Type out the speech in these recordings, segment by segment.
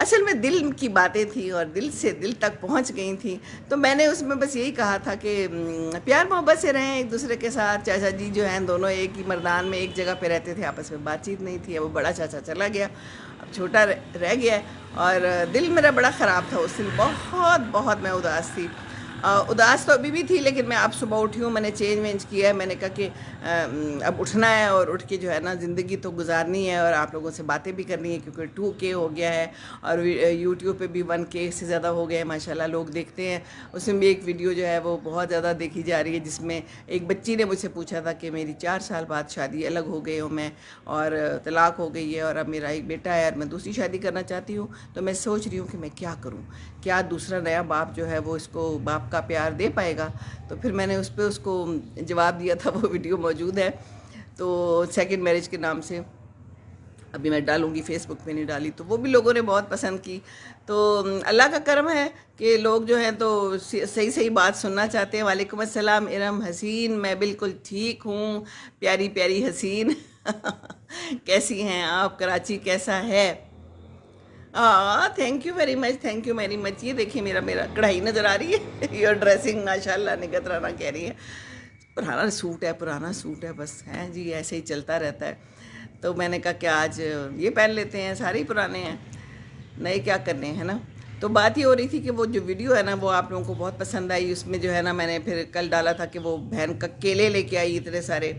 اصل میں دل کی باتیں تھیں اور دل سے دل تک پہنچ گئی تھیں، تو میں نے اس میں بس یہی کہا تھا کہ پیار محبت سے رہیں ایک دوسرے کے ساتھ۔ چاچا جی جو ہیں دونوں ایک ہی مردان میں ایک جگہ پہ رہتے تھے، آپس میں بات چیت نہیں تھی، اب وہ بڑا چاچا چلا گیا، اب چھوٹا رہ گیا ہے، اور دل میرا بڑا خراب تھا اس دن، بہت بہت میں اداس تھی۔ اداس تو ابھی بھی تھی، لیکن میں اب صبح اٹھی ہوں، میں نے چینج وینج کیا ہے، میں نے کہا کہ اب اٹھنا ہے اور اٹھ کے جو ہے نا زندگی تو گزارنی ہے اور آپ لوگوں سے باتیں بھی کرنی ہے، کیونکہ 2K ہو گیا ہے اور یوٹیوب پہ بھی 1K سے زیادہ ہو گئے ہیں ماشاءاللہ، لوگ دیکھتے ہیں۔ اس میں بھی ایک ویڈیو جو ہے وہ بہت زیادہ دیکھی جا رہی ہے، جس میں ایک بچی نے مجھ سے پوچھا تھا کہ میری 4 سال بعد شادی، الگ ہو گئے ہوں میں اور طلاق ہو گئی ہے اور اب میرا ایک بیٹا ہے اور میں دوسری شادی کرنا چاہتی ہوں، تو میں سوچ رہی ہوں کہ میں کیا کروں، کیا دوسرا نیا باپ جو ہے وہ اس کو باپ کا پیار دے پائے گا؟ تو پھر میں نے اس پہ اس کو جواب دیا تھا، وہ ویڈیو موجود ہے، تو سیکنڈ میرج کے نام سے ابھی میں ڈالوں گی، فیس بک پہ نہیں ڈالی، تو وہ بھی لوگوں نے بہت پسند کی۔ تو اللہ کا کرم ہے کہ لوگ جو ہیں تو صحیح صحیح بات سننا چاہتے ہیں۔ وعلیکم السلام ارم حسین، میں بالکل ٹھیک ہوں، پیاری پیاری حسین کیسی ہیں آپ؟ کراچی کیسا ہے؟ Thank you very much, thank you very much. یہ دیکھیے میرا کڑھائی نظر آ رہی ہے یور ڈریسنگ ماشاء اللہ، نگہت رانا کہہ رہی ہے پرانا سوٹ ہے بس، ہیں جی ایسے ہی چلتا رہتا ہے۔ تو میں نے کہا کہ آج یہ پہن لیتے ہیں، سارے ہی پرانے ہیں، نئے کیا کرنے ہیں نا۔ تو بات یہ ہو رہی تھی کہ وہ جو ویڈیو ہے نا وہ آپ لوگوں کو بہت پسند آئی، اس میں جو ہے نا میں نے پھر کل ڈالا تھا کہ وہ بہن کا کیلے لے کے آئی اتنے سارے،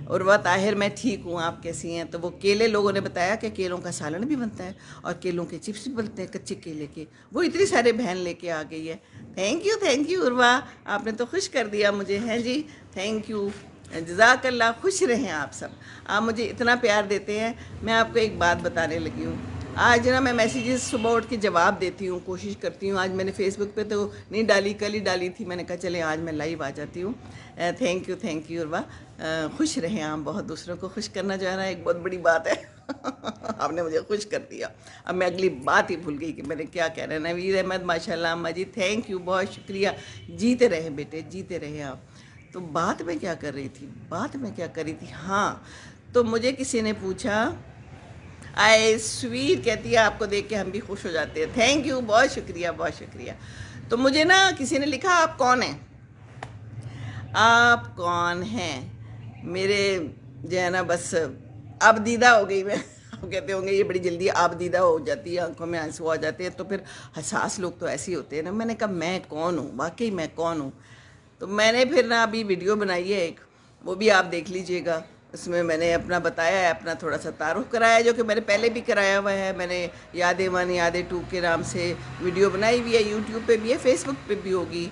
عروہ طاہر میں ٹھیک ہوں، آپ کیسی ہیں؟ تو وہ کیلے لوگوں نے بتایا کہ کیلوں کا سالن بھی بنتا ہے اور کیلوں کے چپس بھی بنتے ہیں کچے کیلے کے، وہ اتنی سارے بہن لے کے آ گئی ہے۔ تھینک یو عروہ، آپ نے تو خوش کر دیا مجھے، ہیں جی، تھینک یو، جزاک اللہ، خوش رہیں آپ سب، آپ مجھے اتنا پیار دیتے ہیں۔ میں آپ کو ایک بات بتانے لگی ہوں، آج نا میں میسیجز صبح اٹھ کے جواب دیتی ہوں، کوشش کرتی ہوں، آج میں نے فیس بک پہ تو نہیں ڈالی، کل ہی ڈالی تھی، میں نے کہا چلیں آج میں لائیو آ جاتی ہوں۔ تھینک یو عروہ، خوش رہیں آپ، بہت دوسروں کو خوش کرنا جو ہے نا ایک بہت بڑی بات ہے آپ نے مجھے خوش کر دیا، اب میں اگلی بات ہی بھول گئی کہ میں نے کیا کہنا ہے۔ نویر احمد ماشاء اللہ اماں جی، تھینک یو، بہت شکریہ، جیتے رہیں بیٹے، جیتے رہیں آپ۔ تو بات میں کیا کر رہی تھی؟ ہاں، تو مجھے کسی نے پوچھا، آئے سویٹ کہتی ہے، آپ کو دیکھ کے ہم بھی خوش ہو جاتے ہیں، تھینک یو، بہت شکریہ بہت شکریہ۔ تو مجھے نا کسی نے لکھا آپ کون ہیں، آپ کون ہیں؟ میرے جو ہے نا بس اب دیدہ ہو گئی میں، آپ کہتے ہوں گے یہ بڑی جلدی آپ دیدہ ہو جاتی ہے، آنکھوں میں آنسو آ جاتے ہیں، تو پھر حساس لوگ تو ایسے ہی ہوتے ہیں نا۔ میں نے کہا میں کون ہوں، واقعی میں کون ہوں؟ تو میں نے پھر نا ابھی ویڈیو بنائی ہے ایک، وہ بھی آپ دیکھ لیجئے گا، اس میں میں نے اپنا بتایا ہے، اپنا تھوڑا سا تعارف کرایا ہے، جو کہ میں نے پہلے بھی کرایا ہوا ہے۔ میں نے یادیں 1 یادیں 2 کے نام سے ویڈیو بنائی ہوئی ہے، یوٹیوب پہ بھی ہے، فیس بک پہ بھی ہوگی۔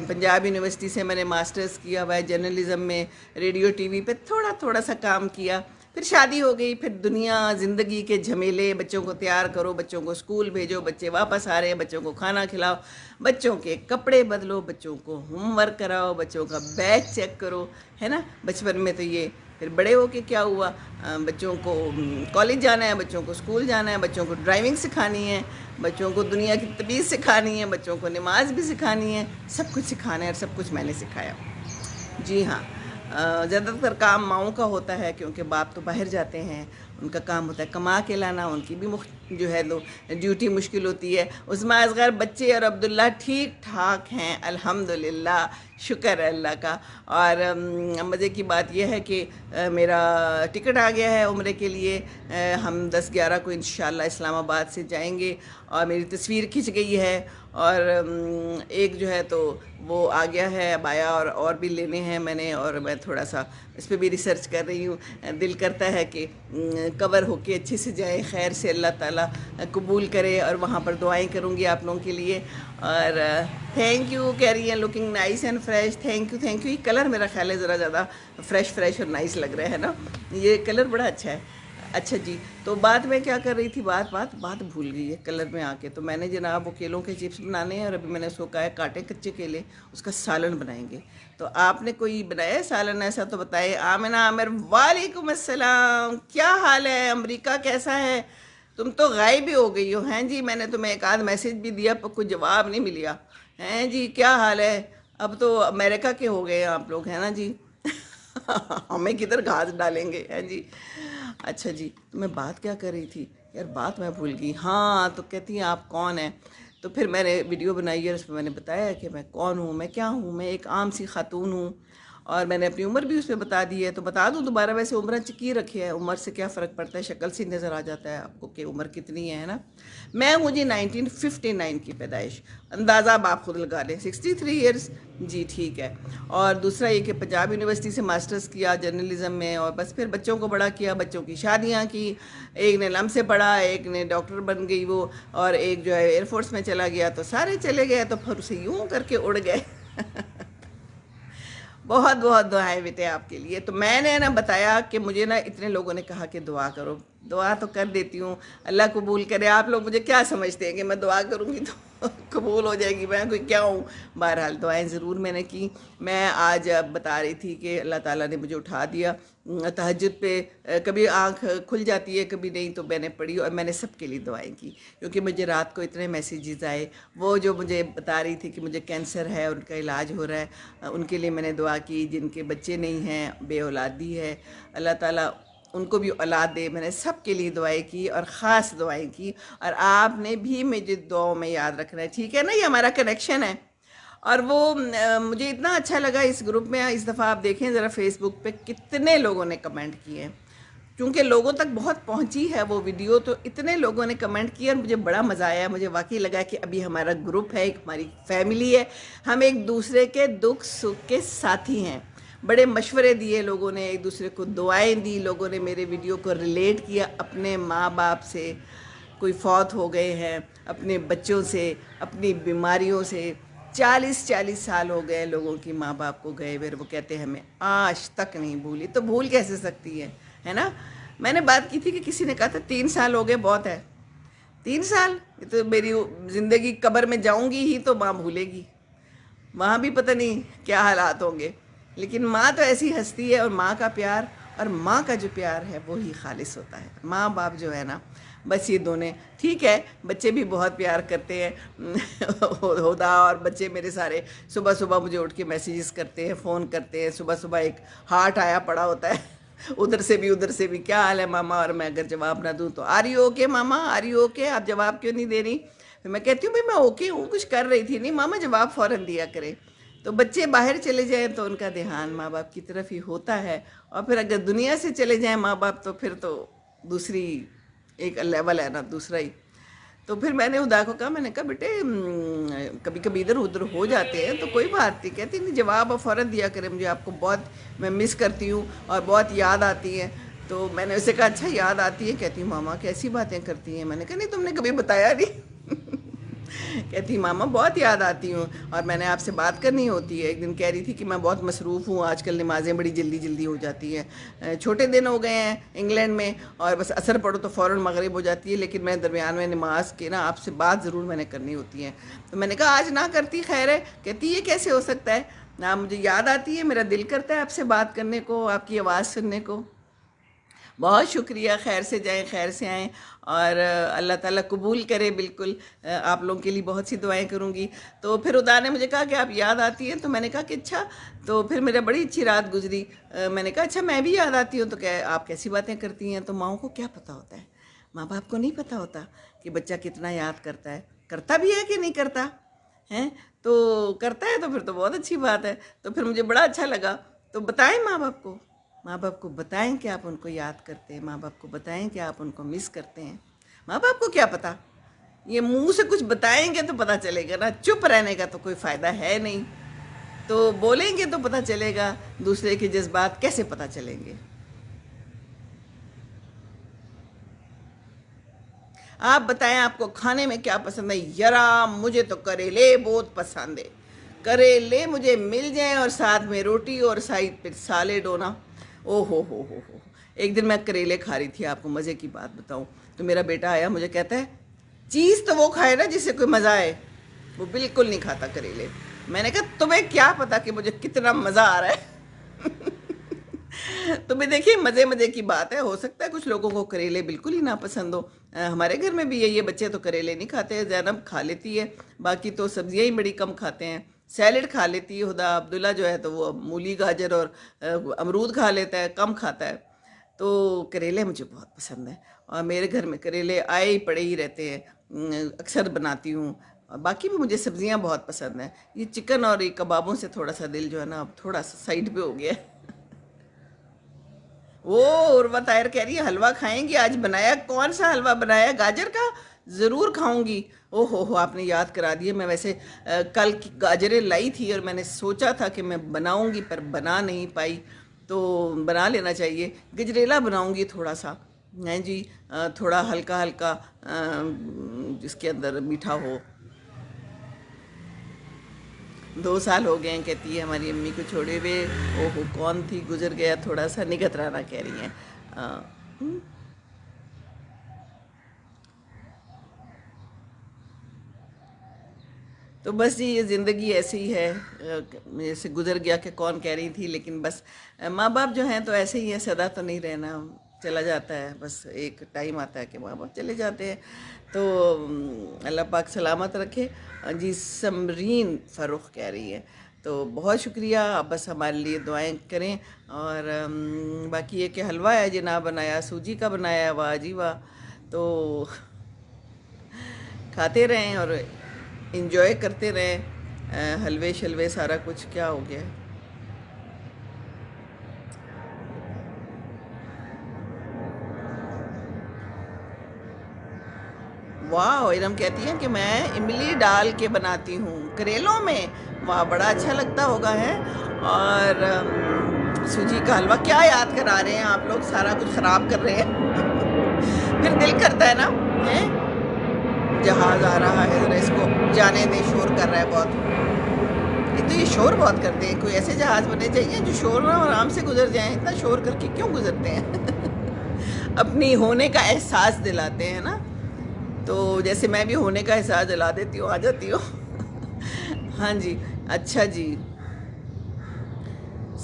پنجاب یونیورسٹی سے میں نے ماسٹرز کیا ہوا ہے جرنلزم میں، ریڈیو ٹی وی پہ تھوڑا سا کام کیا، پھر شادی ہو گئی، پھر دنیا زندگی کے جھمیلے، بچوں کو تیار کرو، بچوں کو اسکول بھیجو، بچے واپس آ رہے ہیں، بچوں کو کھانا کھلاؤ، بچوں کے کپڑے بدلو، بچوں کو ہوم ورک کراؤ، بچوں کا بیگ چیک کرو، ہے نا۔ بچپن میں تو یہ، پھر بڑے ہو کے کیا ہوا، بچوں کو کالج جانا ہے، بچوں کو اسکول جانا ہے، بچوں کو ڈرائیونگ سکھانی ہے، بچوں کو دنیا کی تمیز سکھانی ہے، بچوں کو نماز بھی سکھانی ہے، سب کچھ سکھانا ہے، اور سب کچھ میں نے سکھایا۔ جی ہاں، زیادہ تر کام ماؤں کا ہوتا ہے، کیونکہ باپ تو باہر جاتے ہیں، ان کا کام ہوتا ہے کما کے لانا، ان کی بھی جو ہے ڈیوٹی مشکل ہوتی ہے۔ عظمیٰ اصغر بچے اور عبداللہ ٹھیک ٹھاک ہیں الحمدللہ، شکر ہے اللہ کا۔ اور مزے کی بات یہ ہے کہ میرا ٹکٹ آ گیا ہے عمرے کے لیے، ہم 10/11 کو انشاءاللہ اسلام آباد سے جائیں گے، اور میری تصویر کھنچ گئی ہے، اور ایک جو ہے تو وہ آ گیا ہے، اب آیا، اور بھی لینے ہیں میں نے، اور میں تھوڑا سا اس پہ بھی ریسرچ کر رہی ہوں۔ دل کرتا ہے کہ کور ہو کے اچھے سے جائیں، خیر سے، اللہ تعالیٰ قبول کرے، اور وہاں پر دعائیں کروں گی آپ لوگوں کے لیے۔ اور تھینک یو کہہ رہی ہیں، looking nice and fresh, thank you یہ کلر میرا خیال ہے ذرا زیادہ فریش اور نائس لگ رہا ہے نا، یہ کلر بڑا اچھا ہے۔ اچھا جی، تو بات میں کیا کر رہی تھی، بات بھول گئی ہے کلر میں آ کے۔ تو میں نے جناب وہ کیلوں کے چپس بنانے ہیں، اور ابھی میں نے اس کو کہا ہے کاٹے کچے کیلے، اس کا سالن بنائیں گے۔ تو آپ نے کوئی بنایا ہے سالن ایسا تو بتائے۔ آمنہ عامر وعلیکم السلام، کیا حال ہے؟ امریکہ کیسا ہے؟ تم تو غائب ہی ہو گئی ہو، ہیں جی، میں نے تمہیں ایک آدھ میسیج بھی دیا پر کوئی جواب نہیں ملیا، ہیں جی، کیا حال ہے؟ اب تو امریکہ کے ہو گئے ہیں آپ لوگ، ہیں نا جی ہمیں کدھر گھاس ڈالیں گے، ہیں جی۔ اچھا جی، تو میں بات کیا کر رہی تھی، یار بات میں بھول گئی، ہاں تو کہتی ہیں آپ کون ہیں؟ تو پھر میں نے ویڈیو بنائی اور اس میں نے بتایا کہ میں کون ہوں، میں کیا ہوں، میں ایک عام سی خاتون ہوں، اور میں نے اپنی عمر بھی اس میں بتا دی ہے۔ تو بتا دوں دوبارہ، ویسے عمریں چکی رکھی ہے، عمر سے کیا فرق پڑتا ہے، شکل سے نظر آ جاتا ہے آپ کو کہ عمر کتنی ہے نا۔ میں ہوں جی 1959 کی پیدائش، اندازہ اب آپ خود لگا لیں، 63 ایئرس جی ٹھیک ہے۔ اور دوسرا یہ کہ پنجاب یونیورسٹی سے ماسٹرز کیا جرنلزم میں، اور بس پھر بچوں کو بڑا کیا، بچوں کی شادیاں کی، ایک نے لم سے پڑھا، ایک نے ڈاکٹر بن گئی وہ، اور ایک جو ہے ایئر فورس میں چلا گیا، تو سارے چلے گئے تو پھر اسے یوں کر کے اڑ گئے۔ بہت بہت دعائیں بیٹے آپ کے لیے۔ تو میں نے نا بتایا کہ مجھے نا اتنے لوگوں نے کہا کہ دعا کرو، دعا تو کر دیتی ہوں، اللہ قبول کرے۔ آپ لوگ مجھے کیا سمجھتے ہیں کہ میں دعا کروں گی تو قبول ہو جائے گی، میں کوئی کیا ہوں؟ بہرحال دعائیں ضرور میں نے کی۔ میں آج بتا رہی تھی کہ اللہ تعالیٰ نے مجھے اٹھا دیا تہجد پہ، کبھی آنکھ کھل جاتی ہے کبھی نہیں، تو میں نے پڑھی اور میں نے سب کے لیے دعائیں کی، کیونکہ مجھے رات کو اتنے میسیجز آئے۔ وہ جو مجھے بتا رہی تھی کہ مجھے کینسر ہے، ان کا علاج ہو رہا ہے، ان کے لیے میں نے دعا کی، جن کے بچے نہیں ہیں، بے اولادی ہے، اللہ تعالیٰ ان کو بھی اولاد دے۔ میں نے سب کے لیے دعائیں کی اور خاص دعائیں کی، اور آپ نے بھی مجھے دعاؤں میں یاد رکھنا ہے، ٹھیک ہے نا؟ یہ ہمارا کنیکشن ہے۔ اور وہ مجھے اتنا اچھا لگا اس گروپ میں، اس دفعہ آپ دیکھیں ذرا فیس بک پہ کتنے لوگوں نے کمنٹ کیے ہیں، کیونکہ لوگوں تک بہت پہنچی ہے وہ ویڈیو، تو اتنے لوگوں نے کمنٹ کیا اور مجھے بڑا مزہ آیا۔ مجھے واقعی لگا کہ ابھی ہمارا گروپ ہے، ایک ہماری فیملی ہے، ہم ایک دوسرے کے دکھ سکھ کے ساتھی ہیں۔ بڑے مشورے دیے لوگوں نے، ایک دوسرے کو دعائیں دی، لوگوں نے میرے ویڈیو کو ریلیٹ کیا اپنے ماں باپ سے، کوئی فوت ہو گئے ہیں، اپنے بچوں سے، اپنی بیماریوں سے۔ 40 سال ہو گئے لوگوں کی ماں باپ کو گئے ہوئے، وہ کہتے ہیں ہمیں آج تک نہیں بھولی، تو بھول کیسے سکتی ہے نا؟ میں نے بات کی تھی کہ کسی نے کہا تھا 3 سال ہو گئے بہت ہے، 3 سال یہ تو میری زندگی، قبر میں جاؤں گی ہی تو ماں بھولے گی، وہاں بھی پتہ نہیں کیا حالات ہوں گے، لیکن ماں تو ایسی ہستی ہے، اور ماں کا پیار، اور ماں کا جو پیار ہے وہی خالص ہوتا ہے۔ ماں باپ جو ہے نا، بس یہ دونوں ٹھیک ہے، بچے بھی بہت پیار کرتے ہیں ہدا اور بچے میرے سارے صبح صبح مجھے اٹھ کے میسیجز کرتے ہیں، فون کرتے ہیں، صبح صبح ایک ہارٹ آیا پڑا ہوتا ہے ادھر سے بھی ادھر سے بھی، کیا حال ہے ماما؟ اور میں اگر جواب نہ دوں تو آر یو اوکے ماما، آر یو اوکے، آپ جواب کیوں نہیں دے رہی؟ پھر میں کہتی ہوں بھائی میں اوکے ہوں، کچھ کر رہی تھی نہیں ماما، جواب فوراً دیا کرے۔ تو بچے باہر چلے جائیں تو ان کا دھیان ماں باپ کی طرف ہی ہوتا ہے، اور پھر اگر دنیا سے چلے جائیں ماں باپ تو پھر تو دوسری ایک لیول ہے نا، دوسرا ہی۔ تو پھر میں نے خدا کو کہا، میں نے کہا بیٹے کبھی کبھی ادھر ادھر ہو جاتے ہیں تو کوئی بات نہیں، کہتی نہیں جواب فوراً دیا کرے، مجھے آپ کو بہت میں مس کرتی ہوں اور بہت یاد آتی ہے۔ تو میں نے اسے کہا اچھا یاد آتی ہے؟ کہتی ماما کیسی باتیں کرتی ہیں؟ میں نے کہا نہیں تم نے کبھی بتایا نہیں کہتی ماما بہت یاد آتی ہوں، اور میں نے آپ سے بات کرنی ہوتی ہے۔ ایک دن کہہ رہی تھی کہ میں بہت مصروف ہوں، آج کل نمازیں بڑی جلدی جلدی ہو جاتی ہیں، چھوٹے دن ہو گئے ہیں انگلینڈ میں، اور بس اثر پڑھو تو فوراً مغرب ہو جاتی ہے، لیکن میں درمیان میں نماز کے نا آپ سے بات ضرور میں نے کرنی ہوتی ہے۔ تو میں نے کہا آج نہ کرتی خیر ہے؟ کہتی یہ کیسے ہو سکتا ہے، نہ مجھے یاد آتی ہے، میرا دل کرتا ہے آپ سے بات کرنے کو، آپ کی آواز سننے کو۔ بہت شکریہ، خیر سے جائیں خیر سے آئیں، اور اللہ تعالیٰ قبول کرے بالکل۔ آپ لوگوں کے لیے بہت سی دعائیں کروں گی۔ تو پھر خدا نے مجھے کہا کہ آپ یاد آتی ہیں، تو میں نے کہا کہ اچھا، تو پھر میرا بڑی اچھی رات گزری۔ میں نے کہا اچھا میں بھی یاد آتی ہوں، تو کہ آپ کیسی باتیں کرتی ہیں؟ تو ماؤں کو کیا پتہ ہوتا ہے، ماں باپ کو نہیں پتہ ہوتا کہ بچہ کتنا یاد کرتا ہے، کرتا بھی ہے کہ نہیں کرتا ہے؟ تو کرتا ہے تو پھر تو بہت اچھی بات ہے۔ تو پھر مجھے بڑا اچھا لگا۔ تو بتائیں ماں باپ کو، ماں باپ کو بتائیں کہ آپ ان کو یاد کرتے ہیں، ماں باپ کو بتائیں کہ آپ ان کو مس کرتے ہیں۔ ماں باپ کو کیا پتہ، یہ منہ سے کچھ بتائیں گے تو پتہ چلے گا نا، چپ رہنے کا تو کوئی فائدہ ہے نہیں، تو بولیں گے تو پتہ چلے گا، دوسرے کے جذبات کیسے پتہ چلیں گے؟ آپ بتائیں آپ کو کھانے میں کیا پسند ہے؟ یرا مجھے تو کریلے بہت پسند ہے، کریلے مجھے مل جائیں اور ساتھ میں روٹی اور سائڈ پہ سالڈ ہونا، او ہو۔ ایک دن میں کریلے کھا رہی تھی، آپ کو مزے کی بات بتاؤں، تو میرا بیٹا آیا مجھے کہتا ہے چیز تو وہ کھائے نا جس سے کوئی مزہ آئے، وہ بالکل نہیں کھاتا کریلے۔ میں نے کہا تمہیں کیا پتا کہ مجھے کتنا مزہ آ رہا ہے تو میں دیکھیے مزے مزے کی بات ہے، ہو سکتا ہے کچھ لوگوں کو کریلے بالکل ہی ناپسند ہو۔ ہمارے گھر میں بھی یہ بچے تو کریلے نہیں کھاتے، زینب کھا لیتی ہے، باقی تو سبزیاں ہی بڑی کم کھاتے ہیں، سیلڈ کھا لیتی ہے خدا، عبداللہ جو ہے تو وہ مولی گاجر اور امرود کھا لیتا ہے، کم کھاتا ہے۔ تو کریلے مجھے بہت پسند ہیں، اور میرے گھر میں کریلے آئے ہی پڑے ہی رہتے ہیں، اکثر بناتی ہوں، اور باقی بھی مجھے سبزیاں بہت پسند ہیں۔ یہ چکن اور یہ کبابوں سے تھوڑا سا دل جو ہے نا اب تھوڑا سا سائڈ پہ ہو گیا ہے۔ وہ عروہ طاہر کہہ رہی ہے حلوہ کھائیں گی؟ آج بنایا؟ کون سا حلوہ بنایا؟ گاجر کا؟ ضرور کھاؤں گی۔ او ہو آپ نے یاد کرا دیا، میں ویسے کل کی گاجریں لائی تھی اور میں نے سوچا تھا کہ میں بناؤں گی پر بنا نہیں پائی، تو بنا لینا چاہیے۔ گجریلا بناؤں گی تھوڑا سا، ہیں جی، تھوڑا ہلکا ہلکا، جس کے اندر میٹھا ہو۔ 2 سال ہو گئے ہیں کہتی ہے ہماری امی کو چھوڑے ہوئے۔ اوہو کون تھی، گزر گیا تھوڑا سا، نگت رانا کہہ رہی ہیں۔ آ، تو بس جی یہ زندگی ایسی ہی ہے، جیسے گزر گیا کہ کون کہہ رہی تھی، لیکن بس ماں باپ جو ہیں تو ایسے ہی ہیں، سدا تو نہیں رہنا، چلا جاتا ہے، بس ایک ٹائم آتا ہے کہ ماں باپ چلے جاتے ہیں۔ تو اللہ پاک سلامت رکھے۔ جی سمرین فروخ کہہ رہی ہے، تو بہت شکریہ، آپ بس ہمارے لیے دعائیں کریں۔ اور باقی یہ کہ حلوہ ہے جناب بنایا، سوجی کا بنایا، واہ جی واہ، تو کھاتے رہیں اور انجوائے کرتے رہیں، حلوے شلوے سارا کچھ کیا ہو گیا ہے۔ واہ ارم کہتی ہیں کہ میں املی ڈال کے بناتی ہوں کریلوں میں، واہ بڑا اچھا لگتا ہوگا ہے۔ اور سوجی کا حلوہ کیا یاد کرا رہے ہیں آپ لوگ، سارا کچھ خراب کر رہے ہیں۔ پھر دل کرتا ہے نا، ہیں جہاز آ رہا ہے، ذرا اس کو جانے دیں، شور کر رہا ہے بہت۔ ایک تو یہ شور بہت کرتے ہیں، کوئی ایسے جہاز بنے چاہیے جو شور نہ آرام سے گزر جائیں، اتنا شور کر کے کیوں گزرتے ہیں؟ اپنی ہونے کا احساس دلاتے ہیں نا، تو جیسے میں بھی ہونے کا احساس دلا دیتی ہوں، آ جاتی ہوں۔ ہاں جی، اچھا جی،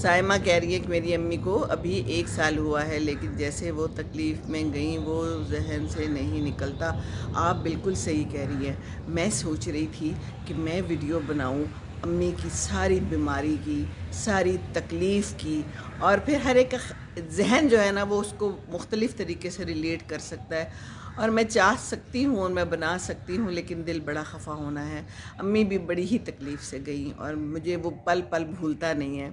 سائمہ کہہ رہی ہے کہ میری امی کو ابھی 1 سال ہوا ہے، لیکن جیسے وہ تکلیف میں گئیں وہ ذہن سے نہیں نکلتا۔ آپ بالکل صحیح کہہ رہی ہیں، میں سوچ رہی تھی کہ میں ویڈیو بناؤں امی کی ساری بیماری کی، ساری تکلیف کی، اور پھر ہر ایک ذہن جو ہے نا وہ اس کو مختلف طریقے سے ریلیٹ کر سکتا ہے، اور میں چاہ سکتی ہوں اور میں بنا سکتی ہوں، لیکن دل بڑا خفا ہونا ہے۔ امی بھی بڑی ہی تکلیف سے گئیں اور مجھے وہ پل پل بھولتا نہیں ہے،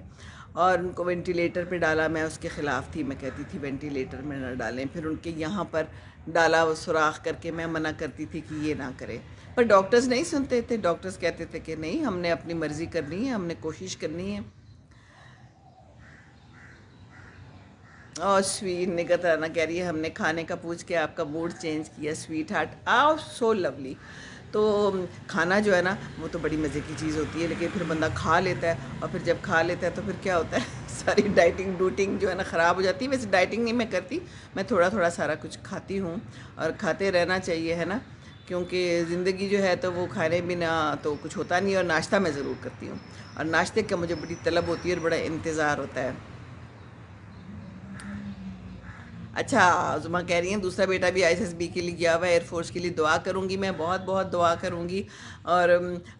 اور ان کو وینٹیلیٹر پہ ڈالا، میں اس کے خلاف تھی، میں کہتی تھی وینٹیلیٹر میں نہ ڈالیں، پھر ان کے یہاں پر ڈالا وہ سوراخ کر کے، میں منع کرتی تھی کہ یہ نہ کرے، پر ڈاکٹرز نہیں سنتے تھے، ڈاکٹرز کہتے تھے کہ نہیں، ہم نے اپنی مرضی کرنی ہے، ہم نے کوشش کرنی ہے۔ اور سویٹ نگت رانا کہہ رہی ہے ہم نے کھانے کا پوچھ کے آپ کا موڈ چینج کیا، سویٹ ہارٹ، آؤ سو لولی۔ تو کھانا جو ہے نا وہ تو بڑی مزے کی چیز ہوتی ہے، لیکن پھر بندہ کھا لیتا ہے، اور پھر جب کھا لیتا ہے تو پھر کیا ہوتا ہے ساری ڈائٹنگ ڈوٹنگ جو ہے نا خراب ہو جاتی ہے۔ ویسے ڈائٹنگ نہیں میں کرتی، میں تھوڑا تھوڑا سارا کچھ کھاتی ہوں، اور کھاتے رہنا چاہیے ہے نا، کیونکہ زندگی جو ہے تو وہ کھانے بنا تو کچھ ہوتا نہیں ہے، اور ناشتہ میں ضرور کرتی ہوں، اور ناشتے کا مجھے بڑی طلب ہوتی ہے اور بڑا انتظار ہوتا ہے۔ اچھا عظمہ کہہ رہی ہیں دوسرا بیٹا بھی آئی ایس ایس بی کے لیے گیا ہوا ہے، ایئر فورس کے لیے دعا کروں گی، میں بہت بہت دعا کروں گی۔ اور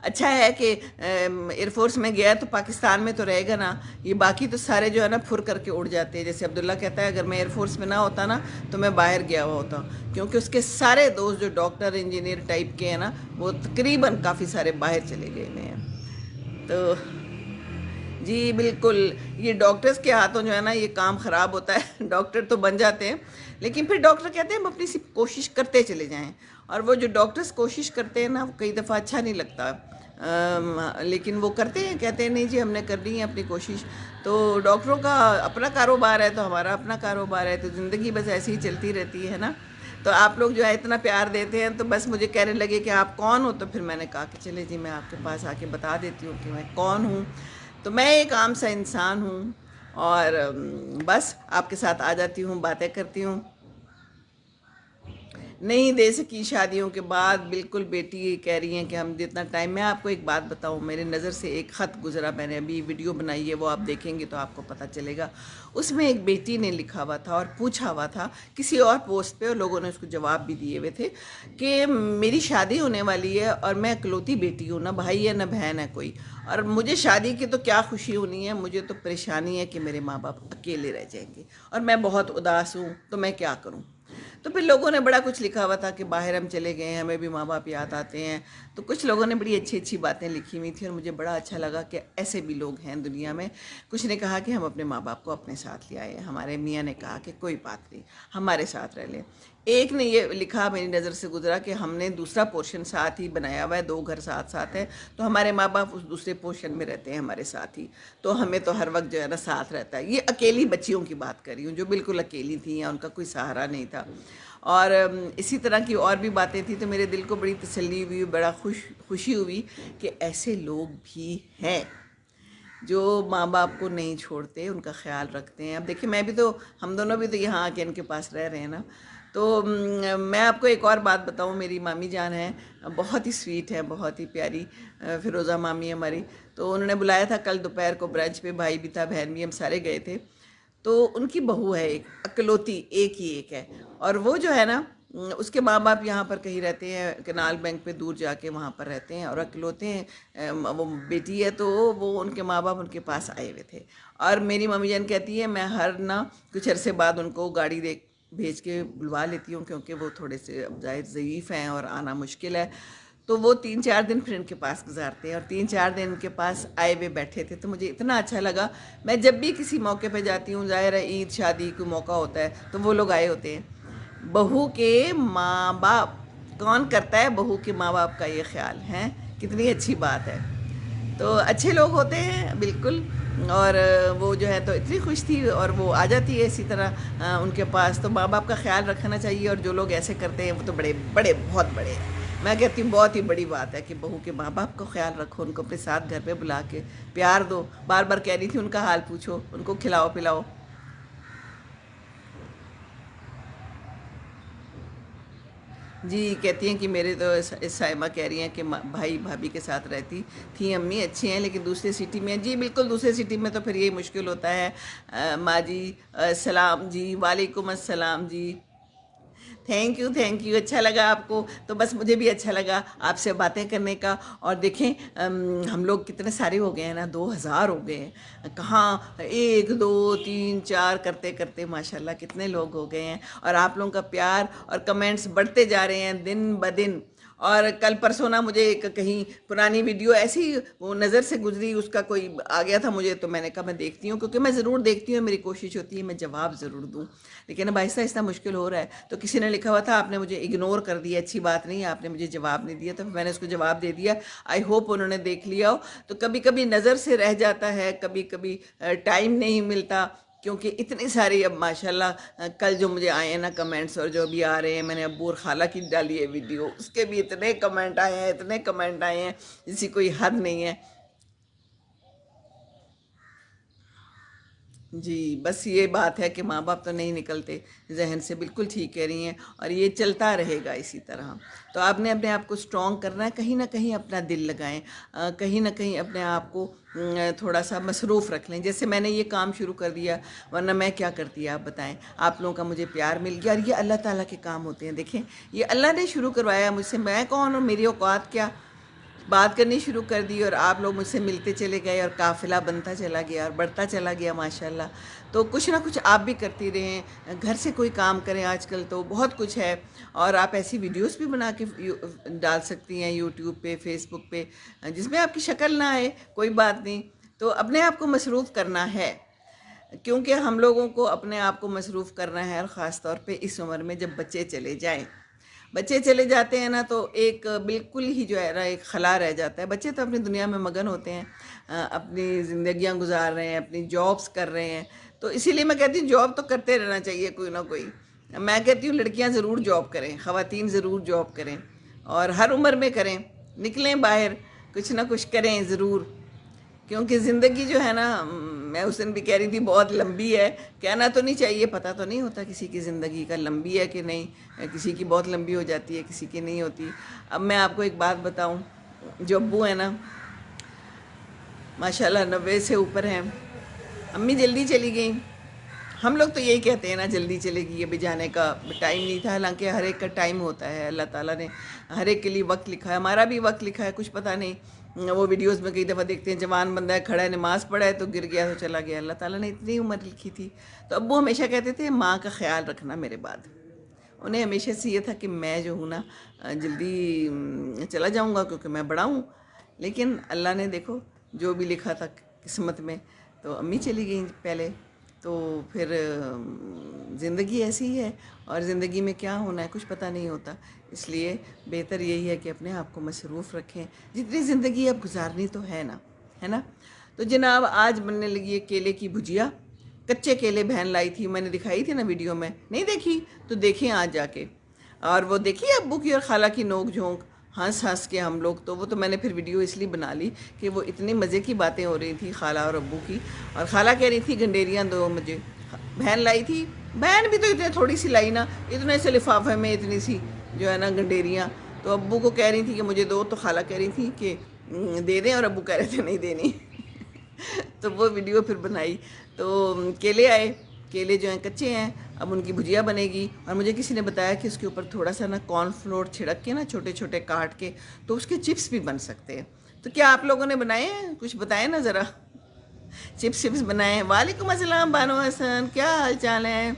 اچھا ہے کہ ایئر فورس میں گیا ہے تو پاکستان میں تو رہے گا نا، یہ باقی تو سارے جو ہے نا پھر کر کے اڑ جاتے ہیں، جیسے عبداللہ کہتا ہے اگر میں ایئر فورس میں نہ ہوتا نا تو میں باہر گیا ہوا ہوتا، کیونکہ اس کے سارے دوست جو ڈاکٹر انجینئر ٹائپ کے ہیں نا وہ تقریباً کافی سارے باہر چلے گئے ہوئے ہیں۔ تو جی بالکل، یہ ڈاکٹرز کے ہاتھوں جو ہے نا یہ کام خراب ہوتا ہے، ڈاکٹر تو بن جاتے ہیں، لیکن پھر ڈاکٹر کہتے ہیں ہم اپنی سی کوشش کرتے چلے جائیں، اور وہ جو ڈاکٹرز کوشش کرتے ہیں نا وہ کئی دفعہ اچھا نہیں لگتا، لیکن وہ کرتے ہیں، کہتے ہیں نہیں جی ہم نے کرنی ہے اپنی کوشش۔ تو ڈاکٹروں کا اپنا کاروبار ہے تو ہمارا اپنا کاروبار ہے، تو زندگی بس ایسی ہی چلتی رہتی ہے نا۔ تو آپ لوگ جو ہے اتنا پیار دیتے ہیں تو بس مجھے کہنے لگے کہ آپ کون ہو، تو پھر میں نے کہا کہ چلے جی میں آپ کے پاس آ کے بتا دیتی ہوں کہ میں کون ہوں۔ تو میں ایک عام سا انسان ہوں، اور بس آپ کے ساتھ آ جاتی ہوں، باتیں کرتی ہوں۔ نہیں دے سکی شادیوں کے بعد، بالکل بیٹی کہہ رہی ہیں کہ ہم جتنا ٹائم، میں آپ کو ایک بات بتاؤں، میرے نظر سے ایک خط گزرا، میں نے ابھی ویڈیو بنائی ہے وہ آپ دیکھیں گے تو آپ کو پتہ چلے گا، اس میں ایک بیٹی نے لکھا ہوا تھا اور پوچھا ہوا تھا کسی اور پوسٹ پہ، اور لوگوں نے اس کو جواب بھی دیے ہوئے تھے کہ میری شادی ہونے والی ہے اور میں اکلوتی بیٹی ہوں، نہ بھائی ہے نہ بہن ہے کوئی، اور مجھے شادی کی تو کیا خوشی ہونی ہے، مجھے تو پریشانی ہے کہ میرے ماں باپ اکیلے رہ جائیں گے، اور میں بہت اداس ہوں، تو میں کیا کروں؟ تو پھر لوگوں نے بڑا کچھ لکھا ہوا تھا کہ باہر ہم چلے گئے ہیں، ہمیں بھی ماں باپ یاد آتے ہیں، تو کچھ لوگوں نے بڑی اچھی اچھی باتیں لکھی ہوئی تھیں اور مجھے بڑا اچھا لگا کہ ایسے بھی لوگ ہیں دنیا میں۔ کچھ نے کہا کہ ہم اپنے ماں باپ کو اپنے ساتھ لے آئے، ہمارے میاں نے کہا کہ کوئی بات نہیں، ہمارے ساتھ رہ لیں۔ ایک نے یہ لکھا، میری نظر سے گزرا، کہ ہم نے دوسرا پورشن ساتھ ہی بنایا ہوا ہے، 2 گھر ساتھ ساتھ ہیں، تو ہمارے ماں باپ اس دوسرے پورشن میں رہتے ہیں ہمارے ساتھ ہی، تو ہمیں تو ہر وقت جو ہے نا ساتھ رہتا ہے۔ یہ اکیلی بچیوں کی بات کر رہی ہوں جو بالکل اکیلی تھیں یا ان کا کوئی سہارا نہیں تھا۔ اور اسی طرح کی اور بھی باتیں تھیں، تو میرے دل کو بڑی تسلی ہوئی، بڑا خوشی ہوئی کہ ایسے لوگ بھی ہیں جو ماں باپ کو نہیں چھوڑتے، ان کا خیال رکھتے ہیں۔ اب دیکھیں، میں بھی تو، ہم دونوں بھی تو یہاں آ کے ان کے پاس رہ رہے ہیں نا۔ تو میں آپ کو ایک اور بات بتاؤں، میری مامی جان ہیں، بہت ہی سویٹ ہے، بہت ہی پیاری، فیروزہ مامی ہماری۔ تو انہوں نے بلایا تھا کل دوپہر کو برنچ پہ، بھائی بھی تھا، بہن بھی، ہم سارے گئے تھے۔ تو ان کی بہو ہے ایک اکلوتی، ایک ہی ایک ہے، اور وہ جو ہے نا، اس کے ماں باپ یہاں پر کہیں رہتے ہیں، کنال بینک پہ دور جا کے وہاں پر رہتے ہیں، اور اکلوتے ہیں، وہ بیٹی ہے، تو وہ ان کے ماں باپ ان کے پاس آئے ہوئے تھے۔ اور میری ممی جان کہتی ہے میں ہر نا کچھ عرصے بعد ان کو گاڑی دے بھیج کے بلوا لیتی ہوں، کیونکہ وہ تھوڑے سے ظاہر ضعیف ہیں اور آنا مشکل ہے، تو وہ 3-4 دن پھر ان کے پاس گزارتے ہیں، اور 3-4 دن ان کے پاس آئے ہوئے بیٹھے تھے۔ تو مجھے اتنا اچھا لگا، میں جب بھی کسی موقع پہ جاتی ہوں، ظاہر ہے عید شادی کوئی موقع ہوتا ہے تو وہ لوگ آئے ہوتے ہیں۔ بہو کے ماں باپ، کون کرتا ہے بہو کے ماں باپ کا یہ خیال ہے؟ کتنی اچھی بات ہے۔ تو اچھے لوگ ہوتے ہیں بالکل، اور وہ جو ہے تو اتنی خوش تھی، اور وہ آ جاتی ہے اسی طرح ان کے پاس۔ تو ماں باپ کا خیال رکھنا چاہیے، اور جو لوگ ایسے کرتے ہیں وہ تو بڑے بڑے بہت بڑے ہیں۔ میں کہتی ہوں بہت ہی بڑی بات ہے کہ بہو کے ماں باپ کو خیال رکھو، ان کو اپنے ساتھ گھر پہ بلا کے پیار دو۔ بار بار کہہ رہی تھی ان کا حال پوچھو، ان کو کھلاؤ پلاؤ۔ جی، کہتی ہیں کہ میرے تو سائمہ کہہ رہی ہیں کہ بھائی بھابھی کے ساتھ رہتی تھیں امی، اچھی ہیں، لیکن دوسرے سٹی میں ہیں۔ جی بالکل، دوسرے سٹی میں تو پھر یہی مشکل ہوتا ہے۔ ماں جی، السلام جی، وعلیکم السلام جی، تھینک یو، اچھا لگا آپ کو، تو بس مجھے بھی اچھا لگا آپ سے باتیں کرنے کا۔ اور دیکھیں، ہم لوگ کتنے سارے ہو گئے ہیں نا، 2000 ہو گئے ہیں، کہاں 1 2 3 4 کرتے کرتے ماشاءاللہ کتنے لوگ ہو گئے ہیں، اور آپ لوگوں کا پیار اور کمنٹس بڑھتے جا رہے ہیں دن بدن۔ اور کل پرسوں نا مجھے ایک کہیں پرانی ویڈیو ایسی وہ نظر سے گزری، اس کا کوئی آ گیا تھا مجھے، تو میں نے کہا میں دیکھتی ہوں، کیونکہ میں ضرور دیکھتی ہوں، میری کوشش ہوتی ہے میں جواب ضرور دوں، لیکن اب آہستہ آہستہ مشکل ہو رہا ہے۔ تو کسی نے لکھا ہوا تھا آپ نے مجھے اگنور کر دیا، اچھی بات نہیں ہے، آپ نے مجھے جواب نہیں دیا، تو میں نے اس کو جواب دے دیا۔ آئی ہوپ انہوں نے دیکھ لیا ہو۔ تو کبھی کبھی نظر سے رہ جاتا ہے، کبھی کبھی ٹائم نہیں ملتا، کیونکہ اتنی ساری اب ماشاءاللہ کل جو مجھے آئے ہیں نا کمنٹس، اور جو بھی آ رہے ہیں، میں نے ابو اور خالہ کی ڈالی ہے ویڈیو، اس کے بھی اتنے کمنٹ آئے ہیں، اتنے کمنٹ آئے ہیں، جس کی کوئی حد نہیں ہے۔ جی، بس یہ بات ہے کہ ماں باپ تو نہیں نکلتے ذہن سے، بالکل ٹھیک کہہ رہی ہیں، اور یہ چلتا رہے گا اسی طرح۔ تو آپ نے اپنے آپ کو اسٹرانگ کرنا ہے، کہیں نہ کہیں اپنا دل لگائیں، کہیں نہ کہیں اپنے آپ کو تھوڑا سا مصروف رکھ لیں، جیسے میں نے یہ کام شروع کر دیا، ورنہ میں کیا کرتی آپ بتائیں؟ آپ لوگوں کا مجھے پیار مل گیا، اور یہ اللہ تعالیٰ کے کام ہوتے ہیں، دیکھیں یہ اللہ نے شروع کروایا مجھ سے، میں کون ہوں، میری اوقات کیا؟ بات کرنی شروع کر دی، اور آپ لوگ مجھ سے ملتے چلے گئے، اور قافلہ بنتا چلا گیا اور بڑھتا چلا گیا ماشاءاللہ۔ تو کچھ نہ کچھ آپ بھی کرتی رہیں، گھر سے کوئی کام کریں، آج کل تو بہت کچھ ہے، اور آپ ایسی ویڈیوز بھی بنا کے ڈال سکتی ہیں یوٹیوب پہ، فیس بک پہ، جس میں آپ کی شکل نہ آئے، کوئی بات نہیں، تو اپنے آپ کو مصروف کرنا ہے، کیونکہ ہم لوگوں کو اپنے آپ کو مصروف کرنا ہے، اور خاص طور پہ اس عمر میں جب بچے چلے جائیں، بچے چلے جاتے ہیں نا، تو ایک بالکل ہی جو ہے نا ایک خلا رہ جاتا ہے۔ بچے تو اپنی دنیا میں مگن ہوتے ہیں، اپنی زندگیاں گزار رہے ہیں، اپنی جابس کر رہے ہیں، تو اسی لیے میں کہتی ہوں جاب تو کرتے رہنا چاہیے کوئی نہ کوئی۔ میں کہتی ہوں لڑکیاں ضرور جاب کریں، خواتین ضرور جاب کریں، اور ہر عمر میں کریں، نکلیں باہر، کچھ نہ کچھ کریں ضرور، کیونکہ زندگی جو ہے نا، میں اس دن بھی کہہ رہی تھی بہت لمبی ہے، کہنا تو نہیں چاہیے، پتہ تو نہیں ہوتا کسی کی زندگی کا لمبی ہے کہ نہیں، کسی کی بہت لمبی ہو جاتی ہے، کسی کی نہیں ہوتی۔ اب میں آپ کو ایک بات بتاؤں، جو ابو ہیں نا، ماشاءاللہ 90 سے اوپر ہیں، امی جلدی چلی گئیں، ہم لوگ تو یہی کہتے ہیں نا جلدی چلے گی، ابھی جانے کا ٹائم نہیں تھا، حالانکہ ہر ایک کا ٹائم ہوتا ہے، اللہ تعالیٰ نے ہر ایک کے لیے وقت لکھا ہے، ہمارا بھی وقت لکھا ہے، کچھ پتہ نہیں۔ وہ ویڈیوز میں کئی دفعہ دیکھتے ہیں جوان بندہ ہے، کھڑا ہے، نماز پڑھا ہے، تو گر گیا تو چلا گیا، اللہ تعالیٰ نے اتنی عمر لکھی تھی۔ تو ابو ہمیشہ کہتے تھے ماں کا خیال رکھنا میرے بعد، انہیں ہمیشہ سے یہ تھا کہ میں جو ہوں نا جلدی چلا جاؤں گا کیونکہ میں بڑا ہوں، لیکن اللہ نے دیکھو جو بھی لکھا تھا قسمت میں، تو امی چلی گئیں پہلے، تو پھر زندگی ایسی ہے، اور زندگی میں کیا ہونا ہے کچھ پتہ نہیں ہوتا، اس لیے بہتر یہی ہے کہ اپنے آپ کو مصروف رکھیں، جتنی زندگی اب گزارنی تو ہے نا، ہے نا۔ تو جناب آج بننے لگی ہے کیلے کی بھجیا، کچے کیلے بہن لائی تھی، میں نے دکھائی تھی نا ویڈیو میں، نہیں دیکھی تو دیکھیں آج جا کے، اور وہ دیکھی ابو کی اور خالہ کی نوک جھونک، ہنس ہنس کے ہم لوگ، تو وہ تو میں نے پھر ویڈیو اس لیے بنا لی کہ وہ اتنی مزے کی باتیں ہو رہی تھی خالہ اور ابو کی، اور خالہ کہہ رہی تھی گنڈیریاں دو مجھے، بہن لائی تھی، بہن بھی تو اتنے تھوڑی سی لائی نا، اتنے سے لفافے میں اتنی سی جو ہے نا گنڈیریاں، تو ابو کو کہہ رہی تھی کہ مجھے دو، تو خالہ کہہ رہی تھی کہ دے دیں، اور ابو کہہ رہے تھے نہیں دینی تو وہ ویڈیو پھر بنائی، تو کیلے آئے، کیلے جو ہیں کچے ہیں، اب ان کی بھجیا بنے گی، اور مجھے کسی نے بتایا کہ اس کے اوپر تھوڑا سا نا کارن فلور چھڑک کے نا چھوٹے چھوٹے کاٹ کے تو اس کے چپس بھی بن سکتے ہیں، تو کیا آپ لوگوں نے بنائے ہیں؟ کچھ بتائیں نا ذرا، چپس بنائے ہیں؟ وعلیکم السلام بانو حسن، کیا حال چال ہے؟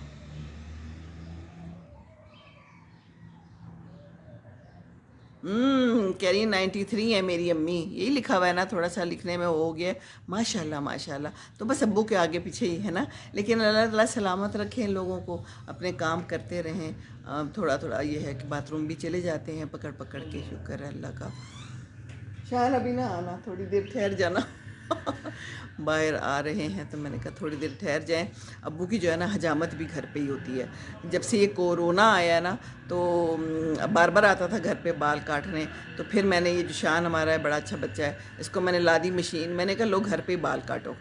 کہہ رہی 93 ہے میری امی، یہی لکھا ہوا ہے نا، تھوڑا سا لکھنے میں ہو گیا ہے، ماشاء اللہ ماشاء اللہ، تو بس ابو کے آگے پیچھے ہی ہے نا، لیکن اللہ تعالیٰ سلامت رکھیں ان لوگوں کو، اپنے کام کرتے رہیں، تھوڑا تھوڑا یہ ہے کہ باتھ روم بھی چلے جاتے ہیں پکڑ پکڑ کے، شکر ہے اللہ کا۔ شاید ابھی نہ آنا، تھوڑی دیر ٹھہر جانا باہر آ رہے ہیں، تو میں نے کہا تھوڑی دیر ٹھہر جائیں، ابو کی جو ہے نا حجامت بھی گھر پہ ہی ہوتی ہے، جب سے یہ کورونا آیا نا تو بار بار آتا تھا گھر پہ بال کاٹنے، تو پھر میں نے یہ جو شان ہمارا ہے بڑا اچھا بچہ ہے، اس کو میں نے لا دی مشین، میں نے کہا لو گھر پہ ہی بال کاٹو،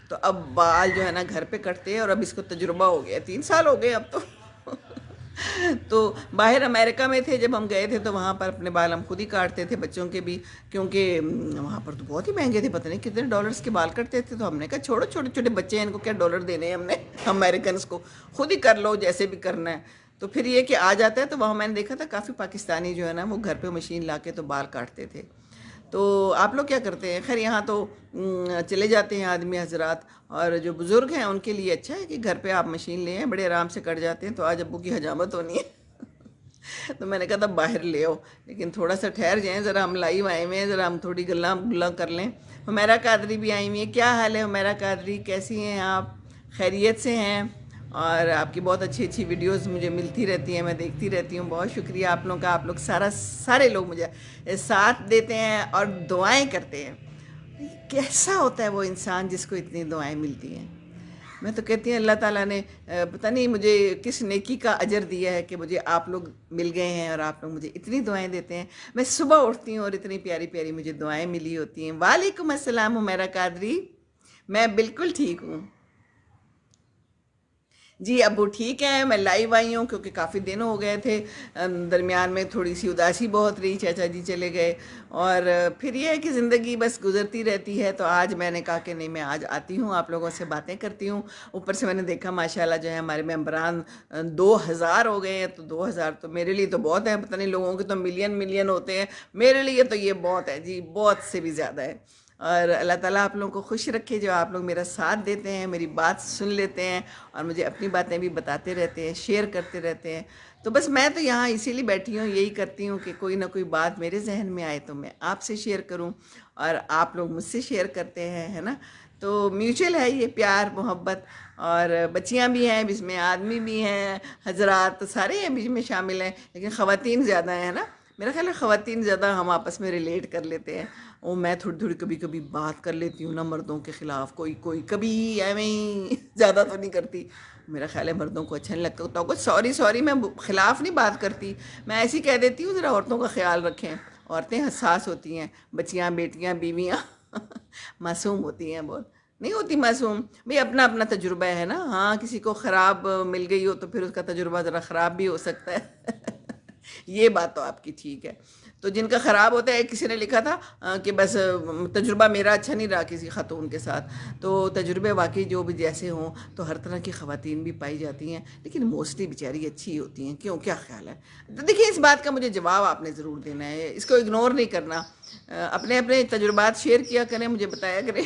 تو اب بال جو ہے نا گھر پہ کٹتے ہیں، اور اب اس کو تجربہ ہو گیا، 3 سال ہو گئے اب تو تو باہر امریکہ میں تھے جب ہم گئے تھے، تو وہاں پر اپنے بال ہم خود ہی کاٹتے تھے بچوں کے بھی، کیونکہ وہاں پر تو بہت ہی مہنگے تھے، پتہ نہیں کتنے ڈالرز کے بال کٹتے تھے، تو ہم نے کہا چھوڑو، چھوٹے چھوٹے بچے ہیں، ان کو کیا ڈالر دینے ہیں ہم نے امریکنز کو، خود ہی کر لو جیسے بھی کرنا ہے، تو پھر یہ کہ آ جاتا ہے، تو وہاں میں نے دیکھا تھا کافی پاکستانی جو ہے نا وہ گھر پہ مشین لا کے تو بال کاٹتے تھے، تو آپ لوگ کیا کرتے ہیں؟ خیر یہاں تو چلے جاتے ہیں آدمی حضرات، اور جو بزرگ ہیں ان کے لیے اچھا ہے کہ گھر پہ آپ مشین لیں ہیں، بڑے آرام سے کٹ جاتے ہیں، تو آج ابو کی حجامت ہونی ہے تو میں نے کہا تھا باہر لے آؤ، لیکن تھوڑا سا ٹھہر جائیں، ذرا ہم لائیو آئے ہوئے ہیں، ذرا ہم تھوڑی گلا کر لیں۔ حمیرہ قادری بھی آئی ہوئی ہیں، کیا حال ہے حمیرہ قادری، کیسی ہیں آپ؟ خیریت سے ہیں؟ اور آپ کی بہت اچھی اچھی ویڈیوز مجھے ملتی رہتی ہیں، میں دیکھتی رہتی ہوں، بہت شکریہ آپ لوگوں کا، آپ لوگ سارے لوگ مجھے ساتھ دیتے ہیں اور دعائیں کرتے ہیں، کیسا ہوتا ہے وہ انسان جس کو اتنی دعائیں ملتی ہیں؟ میں تو کہتی ہوں اللہ تعالیٰ نے پتہ نہیں مجھے کس نیکی کا اجر دیا ہے کہ مجھے آپ لوگ مل گئے ہیں، اور آپ لوگ مجھے اتنی دعائیں دیتے ہیں، میں صبح اٹھتی ہوں اور اتنی پیاری پیاری مجھے دعائیں ملی ہوتی ہیں۔ وعلیکم السلام حمیرہ قادری، میں بالکل ٹھیک ہوں جی، ابو ٹھیک ہے، میں لائیو آئی ہوں کیونکہ کافی دن ہو گئے تھے، درمیان میں تھوڑی سی اداسی بہت رہی، چاچا جی چلے گئے، اور پھر یہ ہے کہ زندگی بس گزرتی رہتی ہے، تو آج میں نے کہا کہ نہیں، میں آج آتی ہوں، آپ لوگوں سے باتیں کرتی ہوں، اوپر سے میں نے دیکھا ماشاءاللہ جو ہے ہمارے ممبران 2000 ہو گئے ہیں، تو 2000 تو میرے لیے تو بہت ہے، پتہ نہیں لوگوں کے تو ملین ملین ہوتے ہیں، میرے لیے تو یہ بہت ہے جی، بہت سے بھی زیادہ ہے، اور اللہ تعالیٰ آپ لوگوں کو خوش رکھے، جو آپ لوگ میرا ساتھ دیتے ہیں، میری بات سن لیتے ہیں، اور مجھے اپنی باتیں بھی بتاتے رہتے ہیں، شیئر کرتے رہتے ہیں، تو بس میں تو یہاں اسی لیے بیٹھی ہوں، یہی کرتی ہوں کہ کوئی نہ کوئی بات میرے ذہن میں آئے تو میں آپ سے شیئر کروں، اور آپ لوگ مجھ سے شیئر کرتے ہیں، ہے نا، تو میوچل ہے یہ پیار محبت، اور بچیاں بھی ہیں بیچ میں، آدمی بھی ہیں، حضرات سارے ہیں بیچ میں شامل ہیں، لیکن خواتین زیادہ ہیں نا، میرا خیال ہے خواتین زیادہ ہم آپس میں ریلیٹ کر لیتے ہیں، اور میں تھوڑی تھوڑی کبھی کبھی بات کر لیتی ہوں نا مردوں کے خلاف، کوئی کبھی ایویں ہی زیادہ تو نہیں کرتی، میرا خیال ہے مردوں کو اچھا نہیں لگتا، تو کچھ سوری میں خلاف نہیں بات کرتی، میں ایسی کہہ دیتی ہوں ذرا عورتوں کا خیال رکھیں، عورتیں حساس ہوتی ہیں، بچیاں بیٹیاں بیویاں معصوم ہوتی ہیں بہت، نہیں ہوتی معصوم، بھئی اپنا اپنا تجربہ ہے نا، ہاں کسی کو خراب مل گئی ہو تو پھر اس کا تجربہ ذرا خراب بھی ہو سکتا ہے یہ بات تو آپ کی ٹھیک ہے، تو جن کا خراب ہوتا ہے، کسی نے لکھا تھا کہ بس تجربہ میرا اچھا نہیں رہا کسی خاتون کے ساتھ، تو تجربے واقعی جو بھی جیسے ہوں، تو ہر طرح کی خواتین بھی پائی جاتی ہیں، لیکن موسٹلی بیچاری اچھی ہوتی ہیں، کیوں، کیا خیال ہے؟ تو دیکھیے اس بات کا مجھے جواب آپ نے ضرور دینا ہے، اس کو اگنور نہیں کرنا، اپنے اپنے تجربات شیئر کیا کریں، مجھے بتایا کریں